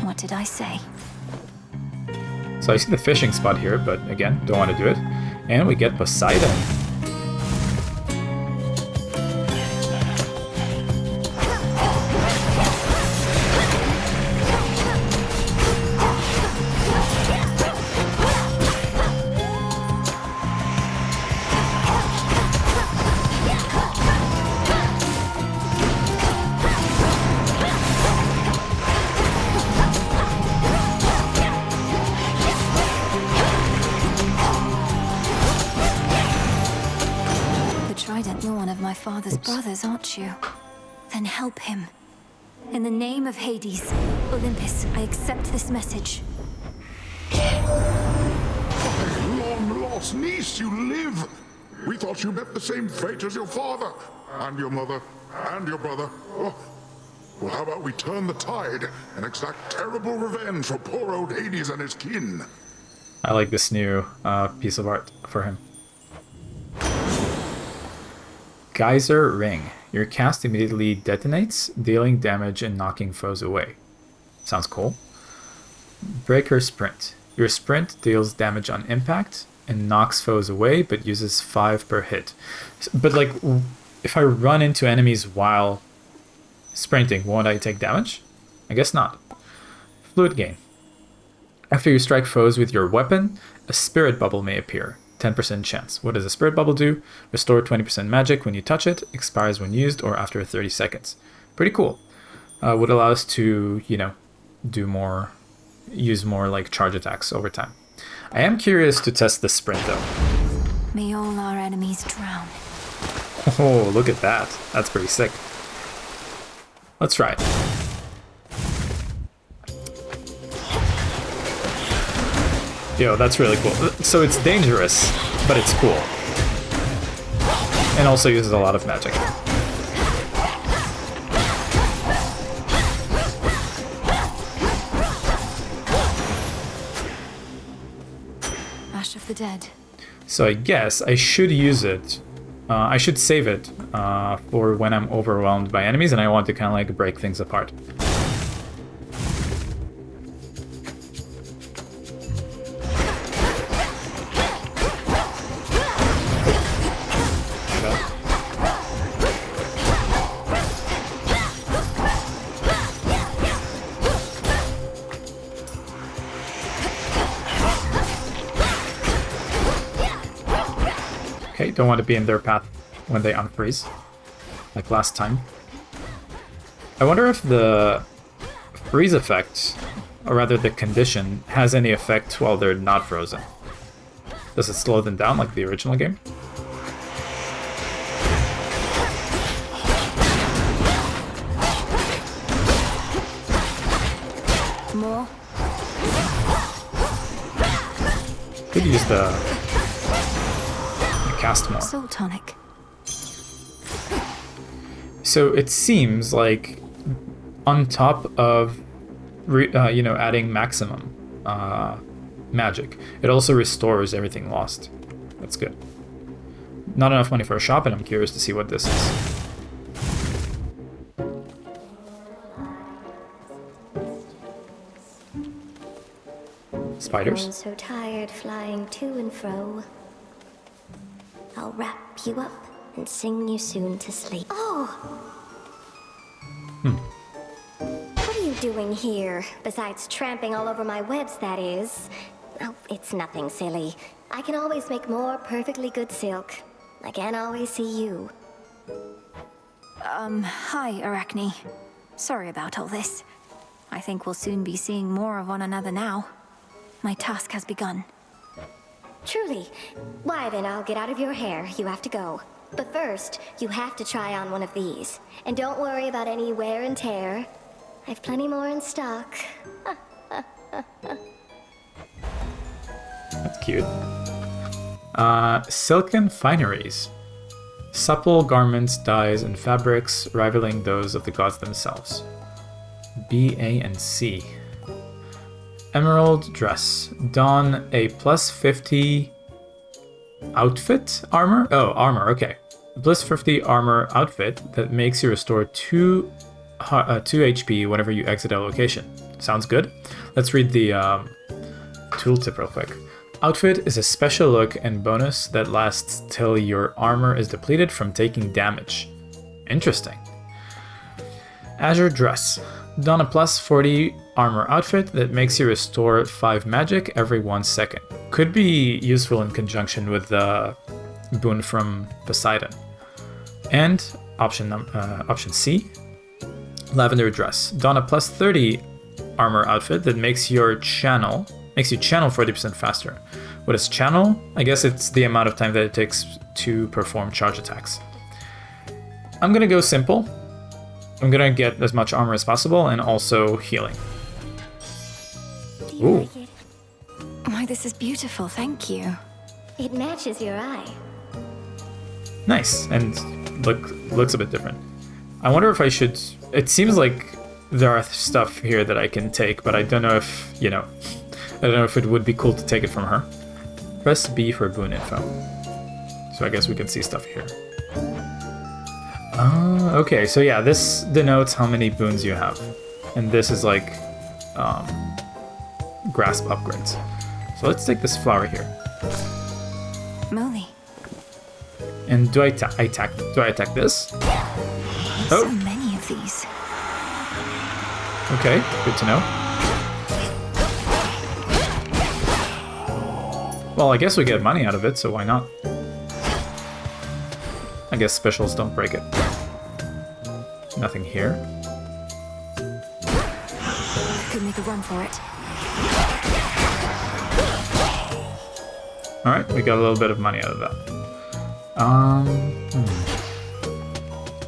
What did I say? So I see the fishing spot here, but again, don't want to do it. And we get Poseidon. You're one of my father's brothers, aren't you? Then help him. In the name of Hades, Olympus, I accept this message. Long-lost niece, you live! We thought you met the same fate as your father, and your mother, and your brother. Oh. Well, how about we turn the tide and exact terrible revenge for poor old Hades and his kin? I like this new piece of art for him. Geyser Ring. Your cast immediately detonates, dealing damage and knocking foes away. Sounds cool. Breaker Sprint. Your sprint deals damage on impact and knocks foes away, but uses 5 per hit. But like, if I run into enemies while sprinting, won't I take damage? I guess not. Fluid Gain. After you strike foes with your weapon, a spirit bubble may appear. 10% chance. What does a spirit bubble do? Restore 20% magic when you touch it. Expires when used or after 30 seconds. Pretty cool. Would allow us to, you know, use more like charge attacks over time. I am curious to test the sprint though. May all our enemies drown. Oh, look at that. That's pretty sick. Let's try it. Yo, that's really cool. So it's dangerous, but it's cool. And also uses a lot of magic. Ash of the Dead. So I guess I should use it. I should save it for when I'm overwhelmed by enemies and I want to kind of like break things apart. Okay, don't want to be in their path when they unfreeze, like last time. I wonder if the freeze effect, or rather the condition, has any effect while they're not frozen. Does it slow them down like the original game? More? Could use the cast more. Soul tonic. So it seems like on top of you know, adding maximum magic, it also restores everything lost. That's good. Not enough money for a shop, and I'm curious to see what this is. Spiders. I'm so tired flying to and fro. I'll wrap you up and sing you soon to sleep. Oh! What are you doing here? Besides tramping all over my webs, that is. Oh, it's nothing silly. I can always make more perfectly good silk. I can't always see you. Hi, Arachne. Sorry about all this. I think we'll soon be seeing more of one another now. My task has begun. Truly. Why then, I'll get out of your hair. You have to go. But first, you have to try on one of these. And don't worry about any wear and tear. I've plenty more in stock. That's cute. Silken fineries. Supple garments, dyes, and fabrics rivaling those of the gods themselves. B, A, and C. Emerald dress. Don a plus 50 outfit armor? Oh, armor, okay. A plus 50 armor outfit that makes you restore 2 HP whenever you exit a location. Sounds good. Let's read the tooltip real quick. Outfit is a special look and bonus that lasts till your armor is depleted from taking damage. Interesting. Azure dress. Don a plus 40 armor outfit that makes you restore 5 magic every 1 second. Could be useful in conjunction with the boon from Poseidon. And option C, lavender dress. Don a plus 30 armor outfit that makes you channel 40% faster. What is channel? I guess it's the amount of time that it takes to perform charge attacks. I'm gonna go simple. I'm gonna get as much armor as possible and also healing. Ooh. Like it? Why, this is beautiful, thank you. It matches your eye. Nice, and looks a bit different. I wonder if I should... It seems like there are stuff here that I can take, but I don't know if, you know... I don't know if it would be cool to take it from her. Press B for boon info. So I guess we can see stuff here. Okay, so yeah, this denotes how many boons you have. And this is like grasp upgrades. So let's take this flower here. Moly. And do I attack this? So many of these. Okay, good to know. Well, I guess we get money out of it, so why not? I guess specials don't break it. Nothing here. Could make a run for it. Alright, we got a little bit of money out of that.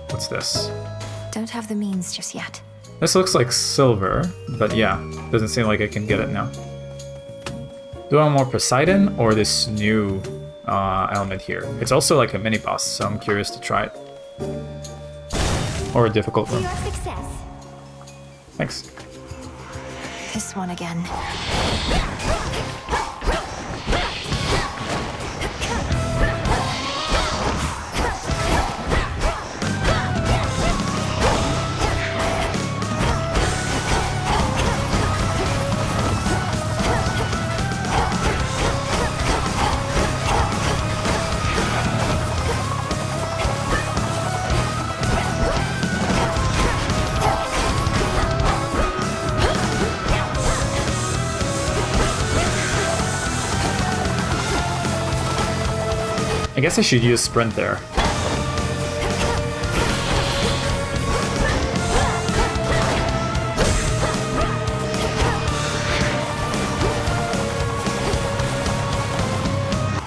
What's this? Don't have the means just yet. This looks like silver, but yeah, doesn't seem like I can get it now. Do I want more Poseidon or this new element here? It's also like a mini boss, so I'm curious to try it. Or a difficult one. Your success. Thanks. This one again. I guess I should use sprint there.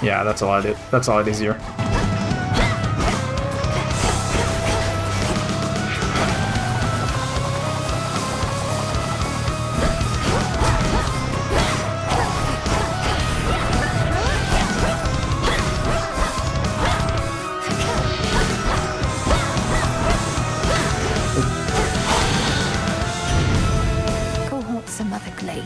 Yeah, that's a lot. That's a lot easier. Go haunt some other glade.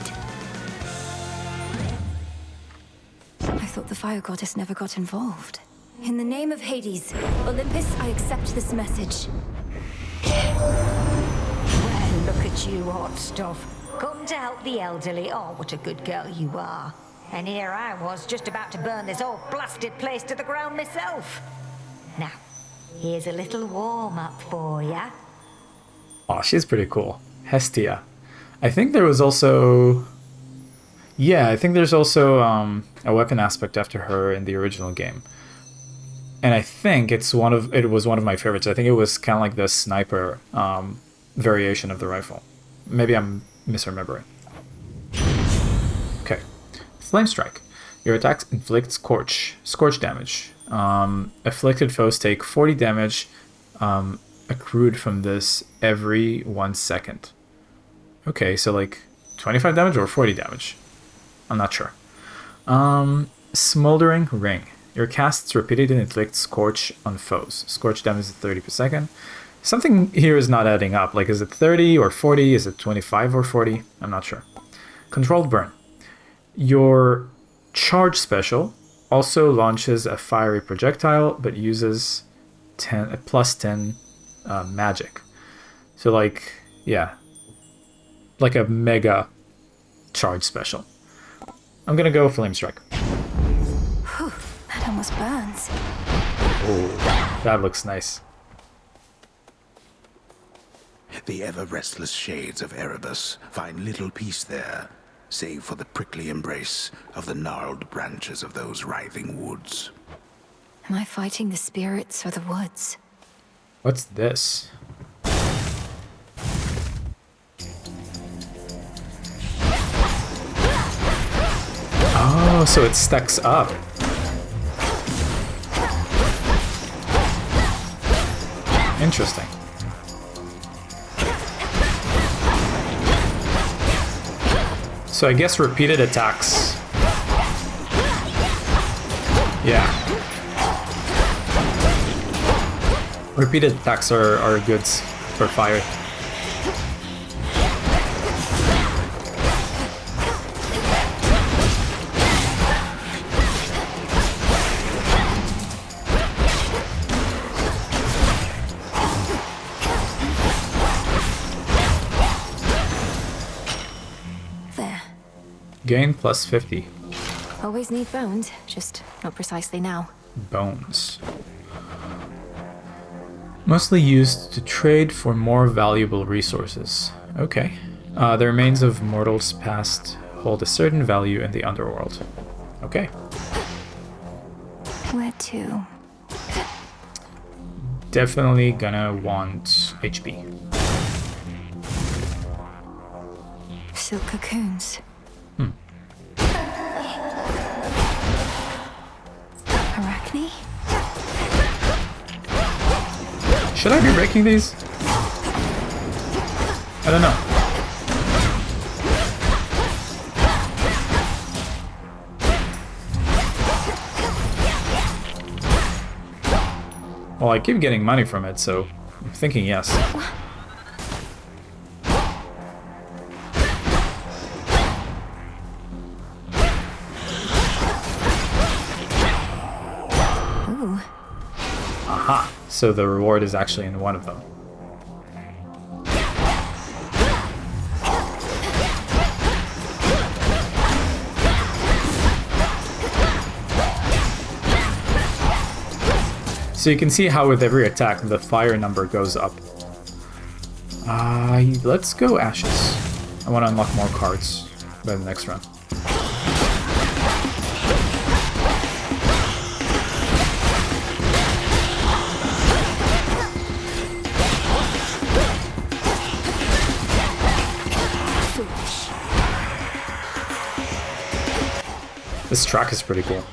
I thought the fire goddess never got involved. In the name of Hades, Olympus, I accept this message. Well, look at you, hot stuff. Come to help the elderly. Oh, what a good girl you are. And here I was, just about to burn this whole blasted place to the ground myself. Now, here's a little warm-up for ya. Oh, she's pretty cool. Hestia. I think there was also... Yeah, I think there's also a weapon aspect after her in the original game. And I think it was one of my favorites. I think it was kind of like the sniper variation of the rifle. Maybe I'm misremembering. Okay. Flame Strike. Your attack inflicts scorch damage. Afflicted foes take 40 damage accrued from this every 1 second. Okay, so like 25 damage or 40 damage? I'm not sure. Smoldering Ring. Your casts repeatedly inflict Scorch on foes. Scorch damage is 30 per second. Something here is not adding up. Like, is it 30 or 40? Is it 25 or 40? I'm not sure. Controlled Burn. Your charge special also launches a fiery projectile, but uses plus 10 magic. So, like, yeah. Like a mega charge special. I'm gonna go Flame Strike. Whew, that almost burns. Oh, that looks nice. The ever-restless shades of Erebus find little peace there, save for the prickly embrace of the gnarled branches of those writhing woods. Am I fighting the spirits or the woods? What's this? Oh, so it stacks up. Interesting. So I guess repeated attacks. Yeah. Repeated attacks are good for fire. Gain plus 50. Always need bones, just not precisely now. Bones. Mostly used to trade for more valuable resources. Okay. The remains of mortals past hold a certain value in the underworld. Okay. Where to? Definitely gonna want HP. Silk cocoons. Arachne? Should I be breaking these? I don't know. Well, I keep getting money from it, so I'm thinking yes. Ooh. Aha! So the reward is actually in one of them. So you can see how with every attack the fire number goes up. Let's go Ashes. I want to unlock more cards by the next run. This track is pretty cool.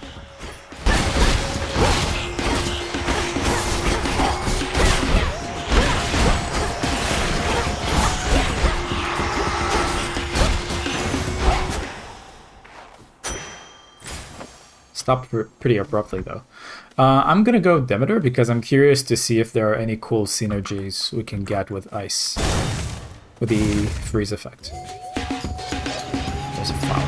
Stopped pretty abruptly though. I'm gonna go Demeter because I'm curious to see if there are any cool synergies we can get with ice. With the freeze effect. There's a flower.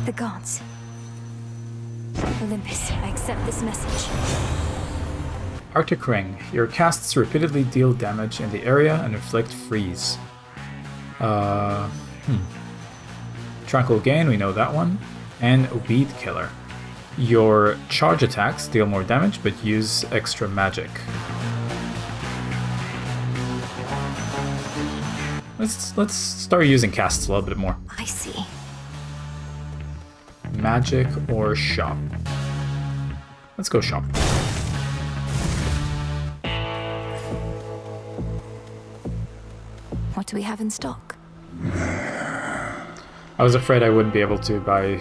The gods. Olympus, I accept this message. Arctic Ring. Your casts repeatedly deal damage in the area and inflict freeze. Tranquil Gain, we know that one. And Weed Killer. Your charge attacks deal more damage but use extra magic. Let's start using casts a little bit more. I see. Magic or shop? Let's go shop. What do we have in stock? I was afraid I wouldn't be able to buy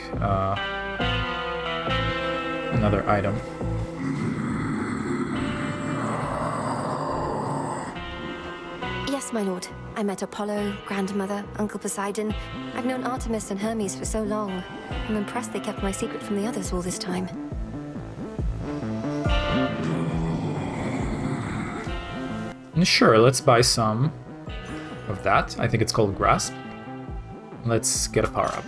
another item. Yes, my lord. I met Apollo, Grandmother, Uncle Poseidon. I've known Artemis and Hermes for so long. I'm impressed they kept my secret from the others all this time. Sure, let's buy some of that. I think it's called Grasp. Let's get a power up.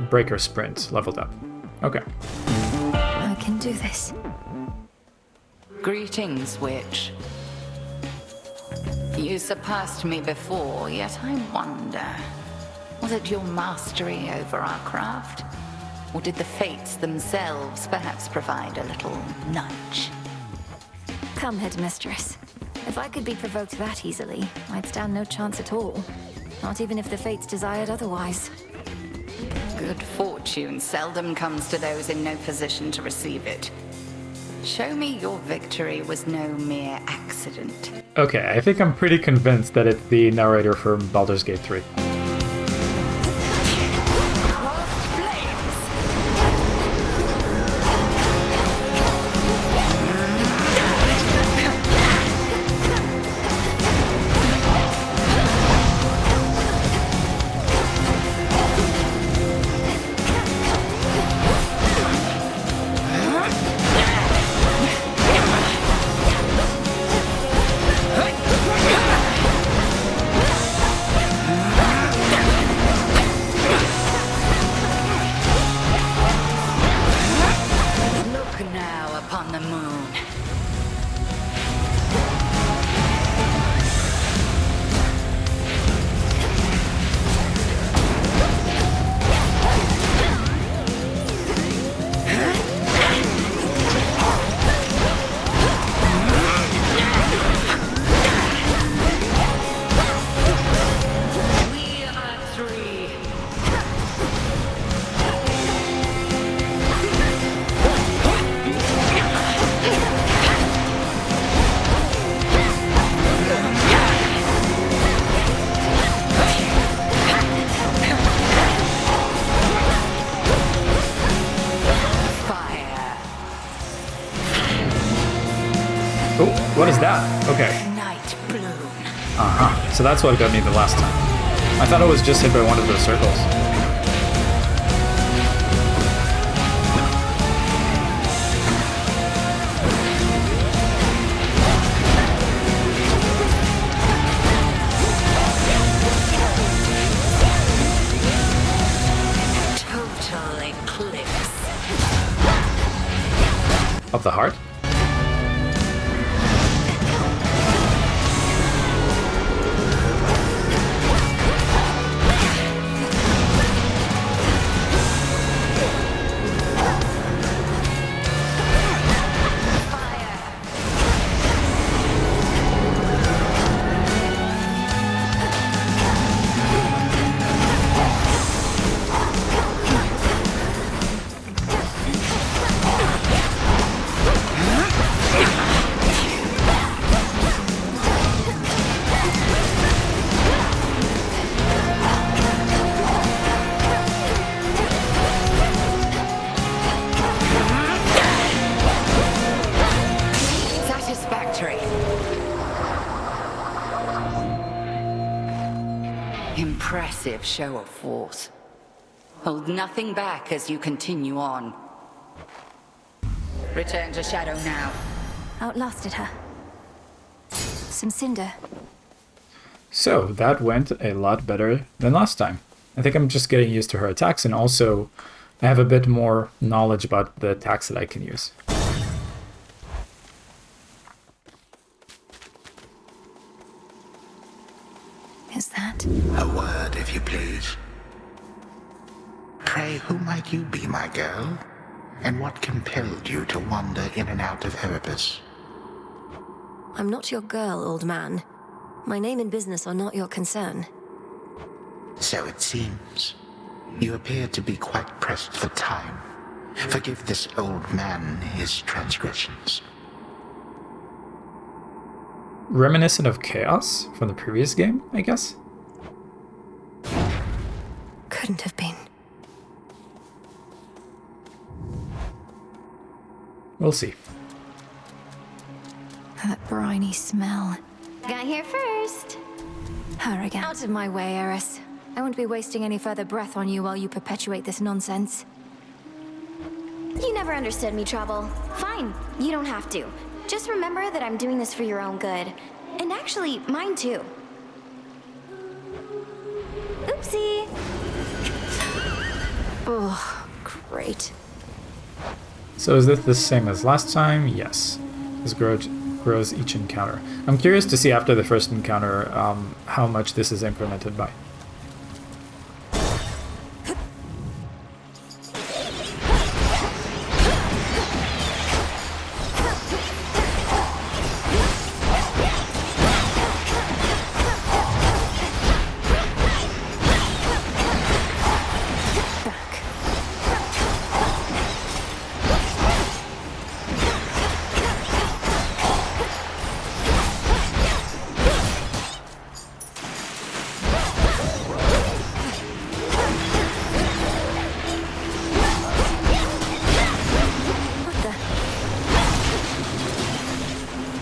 Breaker Sprint, leveled up. Okay. I can do this. Greetings, witch. You surpassed me before, yet I wonder, was it your mastery over our craft? Or did the fates themselves perhaps provide a little nudge? Come, headmistress. If I could be provoked that easily, I'd stand no chance at all. Not even if the fates desired otherwise. Good fortune seldom comes to those in no position to receive it. Show me your victory was no mere accident. Okay, I think I'm pretty convinced that it's the narrator from Baldur's Gate 3. Oh, what is that? Okay. Night bloom. Uh-huh. So that's what got me the last time. I thought I was just hit by one of those circles. Total eclipse. Of the heart? Satisfactory. Impressive show of force. Hold nothing back as you continue on. Return to Shadow now. Outlasted her. Some cinder. So that went a lot better than last time. I think I'm just getting used to her attacks, and also I have a bit more knowledge about the attacks that I can use. Is that? A word, if you please. Pray, who might you be, my girl? And what compelled you to wander in and out of Erebus? I'm not your girl, old man. My name and business are not your concern. So it seems. You appear to be quite pressed for time. Forgive this old man his transgressions. Reminiscent of Chaos from the previous game, I guess? Couldn't have been. We'll see. That briny smell. Got here first. Her again. Out of my way, Eris. I won't be wasting any further breath on you while you perpetuate this nonsense. You never understood me, Trouble. Fine, you don't have to. Just remember that I'm doing this for your own good. And actually, mine too. Oopsie! Oh, great. So is this the same as last time? Yes. This grows each encounter. I'm curious to see after the first encounter how much this is incremented by.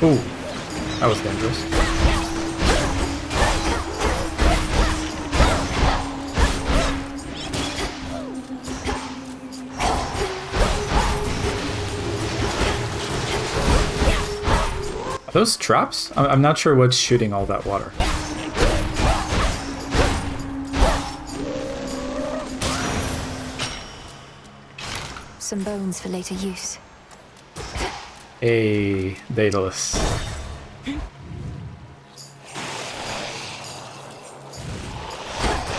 Ooh, that was dangerous. Are those traps? I'm not sure what's shooting all that water. Some bones for later use. A Daedalus.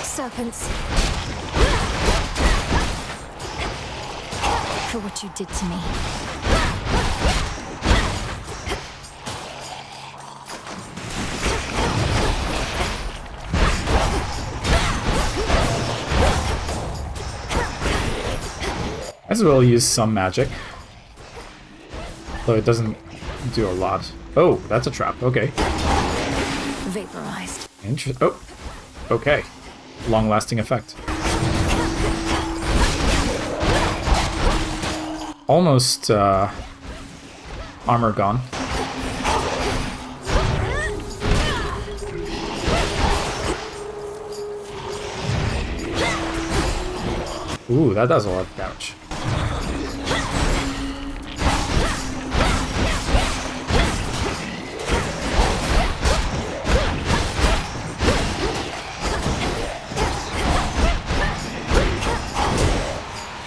Serpents. For what you did to me. As well use some magic. Though it doesn't do a lot. Oh, that's a trap. Okay. Vaporized. Oh, okay. Long-lasting effect. Almost armor gone. Ooh, that does a lot of damage.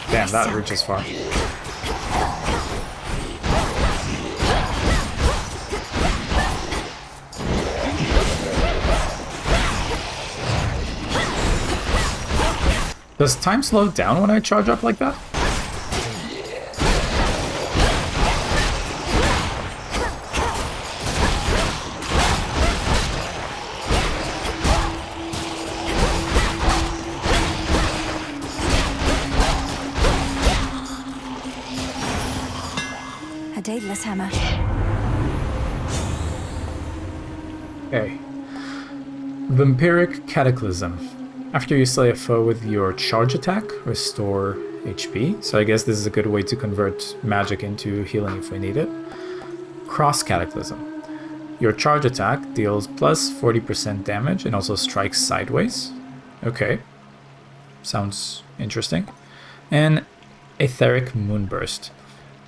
Damn, that reaches far. Does time slow down when I charge up like that? A daedalus hammer. Okay. Vampiric Cataclysm. After you slay a foe with your charge attack, restore HP. So I guess this is a good way to convert magic into healing if we need it. Cross Cataclysm. Your charge attack deals plus 40% damage and also strikes sideways. Okay. Sounds interesting. And Etheric Moonburst.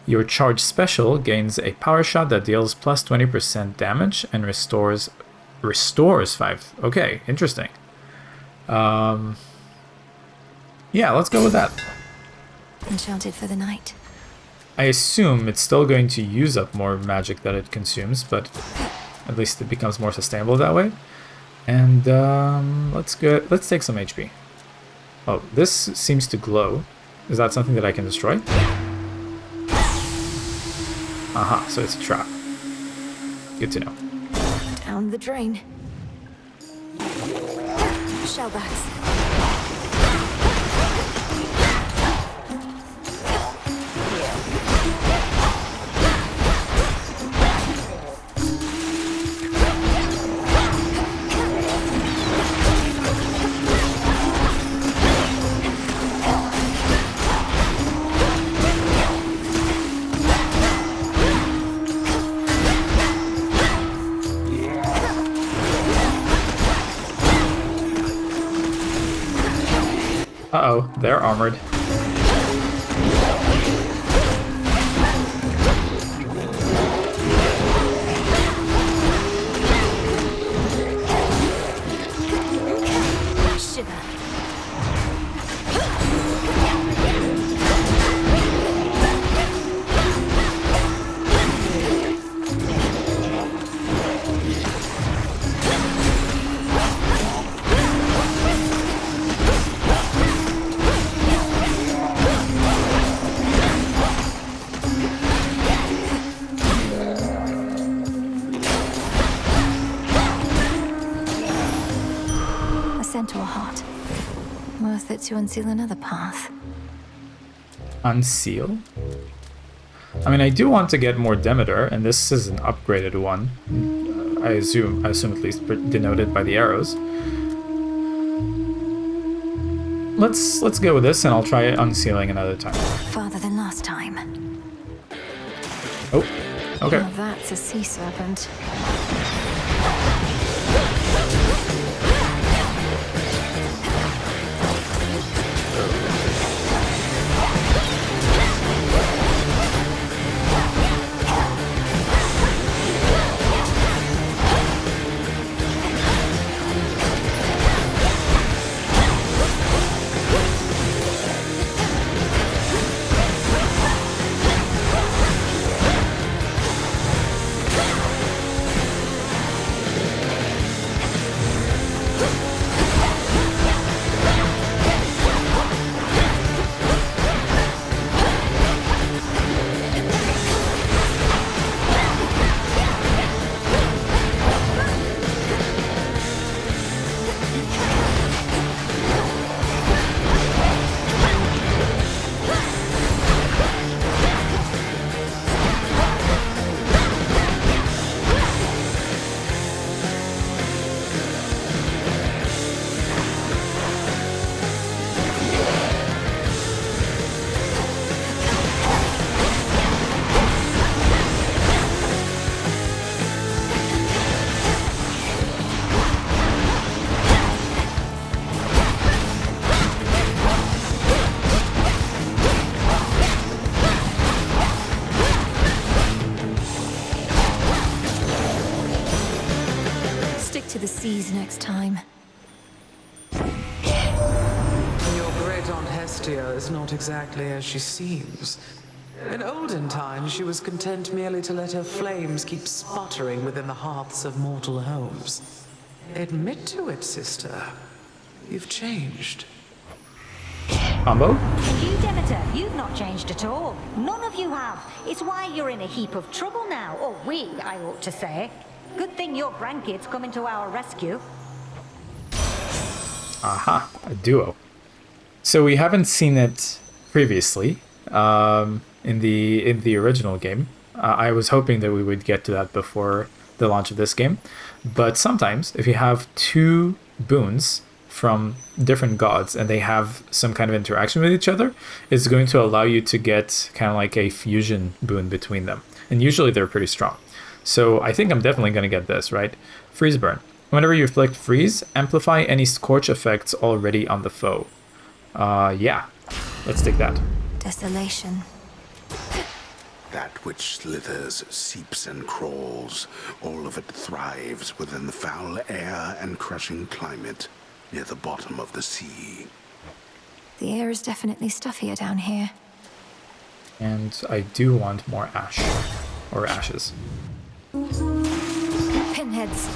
Your charge special gains a power shot that deals plus 20% damage and restores 5. Okay, interesting. Yeah, let's go with that. Enchanted for the night. I assume it's still going to use up more magic that it consumes, but at least it becomes more sustainable that way. And let's take some HP. Oh, this seems to glow. Is that something that I can destroy? Aha, so it's a trap. Good to know. Down the drain. Shellbacks. Uh-oh, they're armored. Centaur heart. Worth it to unseal another path. Unseal? I mean, I do want to get more Demeter, and this is an upgraded one. I assume at least denoted by the arrows. Let's go with this, and I'll try unsealing another time. Farther than last time. Oh, okay. Now that's a sea serpent. next time. Your great Aunt Hestia is not exactly as she seems. In olden times, she was content merely to let her flames keep sputtering within the hearths of mortal homes. Admit to it, sister. You've changed. Combo? You, Demeter, you've not changed at all. None of you have. It's why you're in a heap of trouble now. Or we, I ought to say. Good thing your grandkids coming to our rescue. Aha, a duo. So we haven't seen it previously in the original game. I was hoping that we would get to that before the launch of this game. But sometimes, if you have two boons from different gods and they have some kind of interaction with each other, it's going to allow you to get kind of like a fusion boon between them. And usually they're pretty strong. So I think I'm definitely going to get this, right? Freeze burn. Whenever you inflict freeze, amplify any scorch effects already on the foe. Yeah, let's take that. Desolation. That which slithers, seeps, and crawls, all of it thrives within the foul air and crushing climate near the bottom of the sea. The air is definitely stuffier down here. And I do want more ash. Or ashes. Pinheads.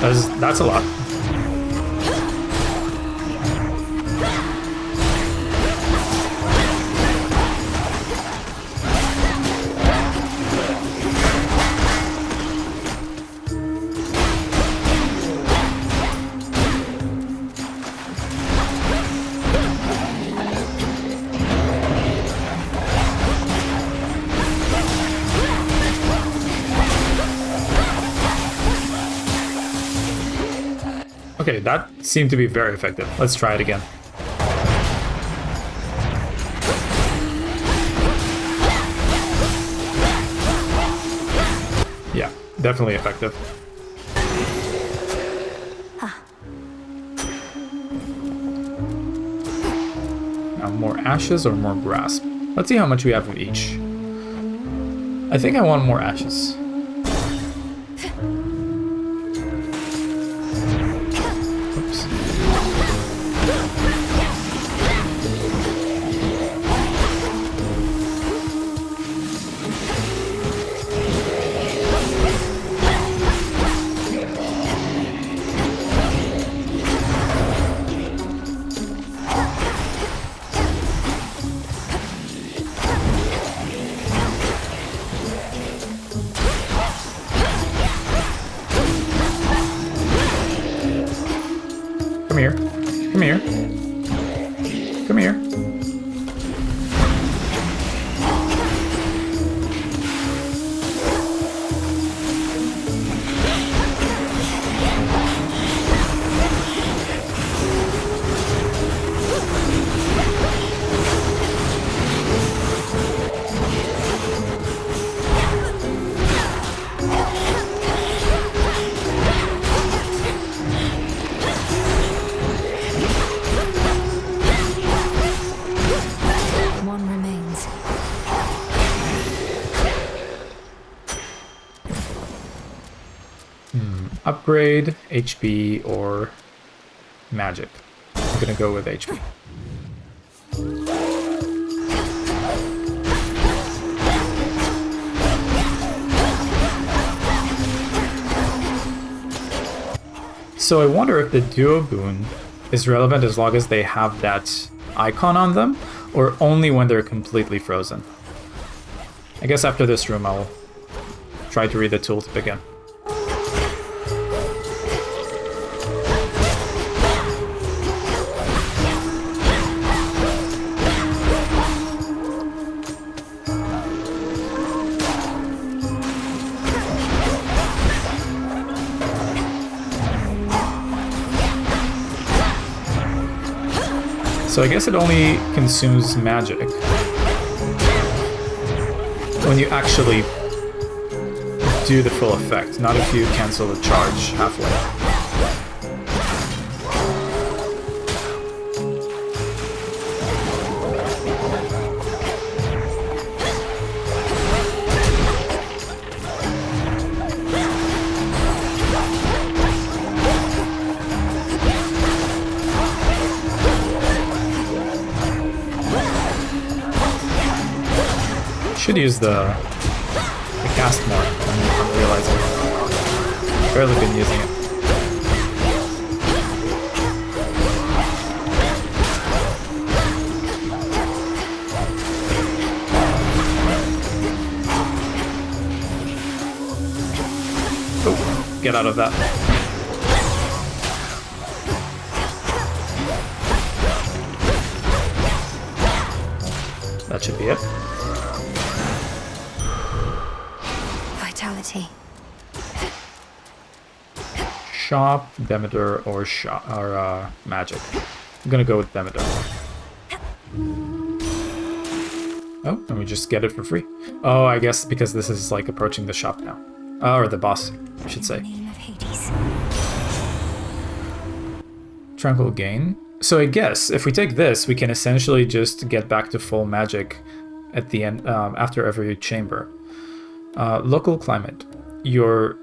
Oh, that's a lot. Okay, that seemed to be very effective. Let's try it again. Yeah, definitely effective. Now more ashes or more grasp. Let's see how much we have of each. I think I want more ashes. Come here. Come here. Come here. Upgrade, HP, or magic. I'm gonna go with HP. So I wonder if the duo boon is relevant as long as they have that icon on them, or only when they're completely frozen. I guess after this room I'll try to read the tooltip again. So I guess it only consumes magic when you actually do the full effect, not if you cancel the charge halfway. Should use the cast more. I'm realizing. Barely been using it. Oh, get out of that. That should be it. Vitality. Shop, Demeter, or magic. I'm gonna go with Demeter. Oh, and we just get it for free. Oh, I guess because this is like approaching the shop now. Or the boss, I should say. Tranquil gain. So I guess if we take this, we can essentially just get back to full magic at the end, after every chamber. Local climate. Your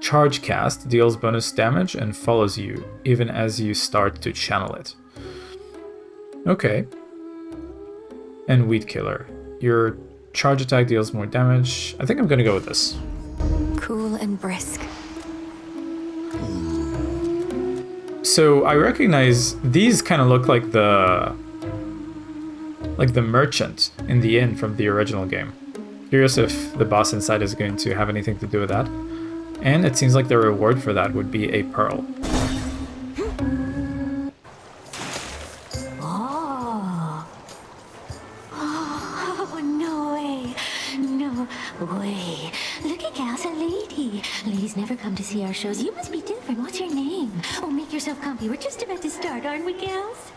charge cast deals bonus damage and follows you, even as you start to channel it. Okay. And Weed Killer. Your charge attack deals more damage. I think I'm gonna go with this. Cool and brisk. So I recognize these kind of look like the merchant in the inn from the original game. Curious if the boss inside is going to have anything to do with that. And it seems like the reward for that would be a pearl. Oh, no way. No way. Look at Gal's a lady. Ladies never come to see our shows. You must be different. What's your name? Oh, make yourself comfy. We're just about to start, aren't we, gals?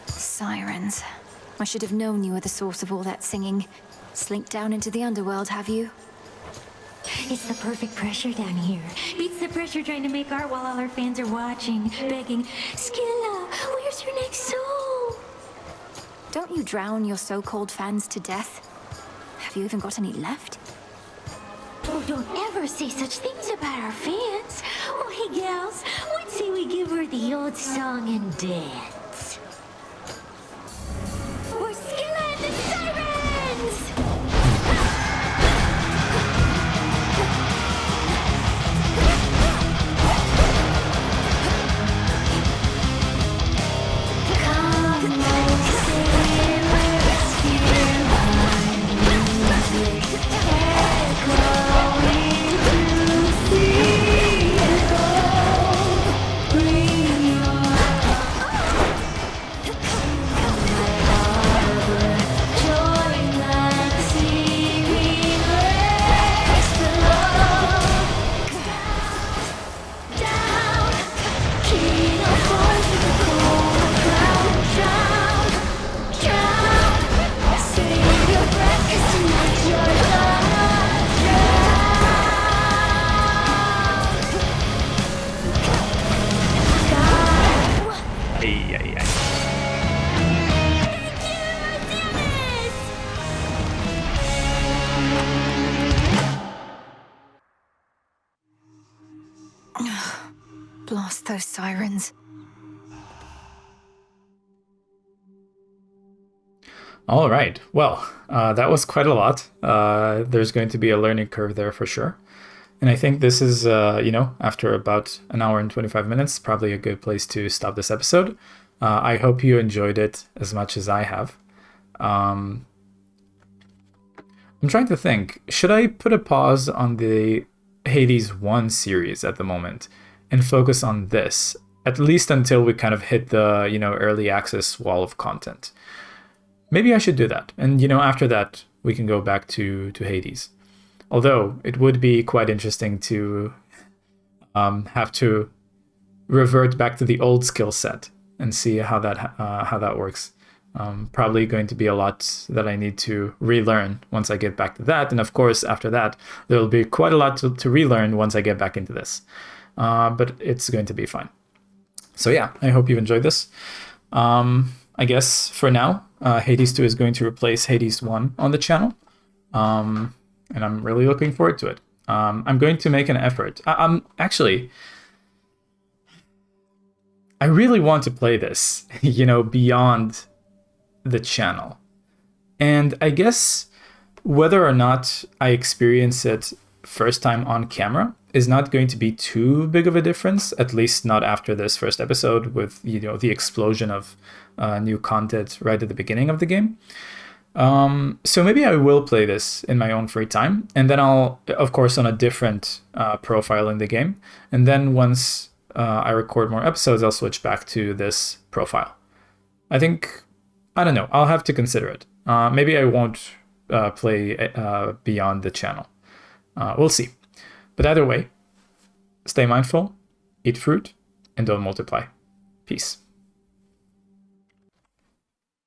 Sirens. I should have known you were the source of all that singing. Slinked down into the underworld, have you? It's the perfect pressure down here. Beats the pressure trying to make art while all our fans are watching, begging, Skilla, where's your next soul? Don't you drown your so-called fans to death? Have you even got any left? Oh, don't ever say such things about our fans. Oh, hey, gals, what say we give her the old song and dance? We're Skilla and the Sirens! Blast those sirens. All right. Well, that was quite a lot. There's going to be a learning curve there for sure. And I think this is, after about an hour and 25 minutes, probably a good place to stop this episode. I hope you enjoyed it as much as I have. I'm trying to think, should I put a pause on the Hades 1 series at the moment and focus on this, at least until we kind of hit the, early access wall of content? Maybe I should do that. And, after that, we can go back to Hades. Although it would be quite interesting to have to revert back to the old skill set and see how that works. Probably going to be a lot that I need to relearn once I get back to that. And of course, after that, there'll be quite a lot to relearn once I get back into this. But it's going to be fine. So yeah, I hope you've enjoyed this. I guess for now, Hades 2 is going to replace Hades 1 on the channel. And I'm really looking forward to it. I'm going to make an effort. I really want to play this, beyond the channel. And I guess whether or not I experience it first time on camera is not going to be too big of a difference, at least not after this first episode with, you know, the explosion of new content right at the beginning of the game. So maybe I will play this in my own free time, and then I'll, of course, on a different profile in the game. And then once I record more episodes, I'll switch back to this profile. I think, I don't know, I'll have to consider it. Maybe I won't play beyond the channel. We'll see. But either way, stay mindful, eat fruit, and don't multiply. Peace.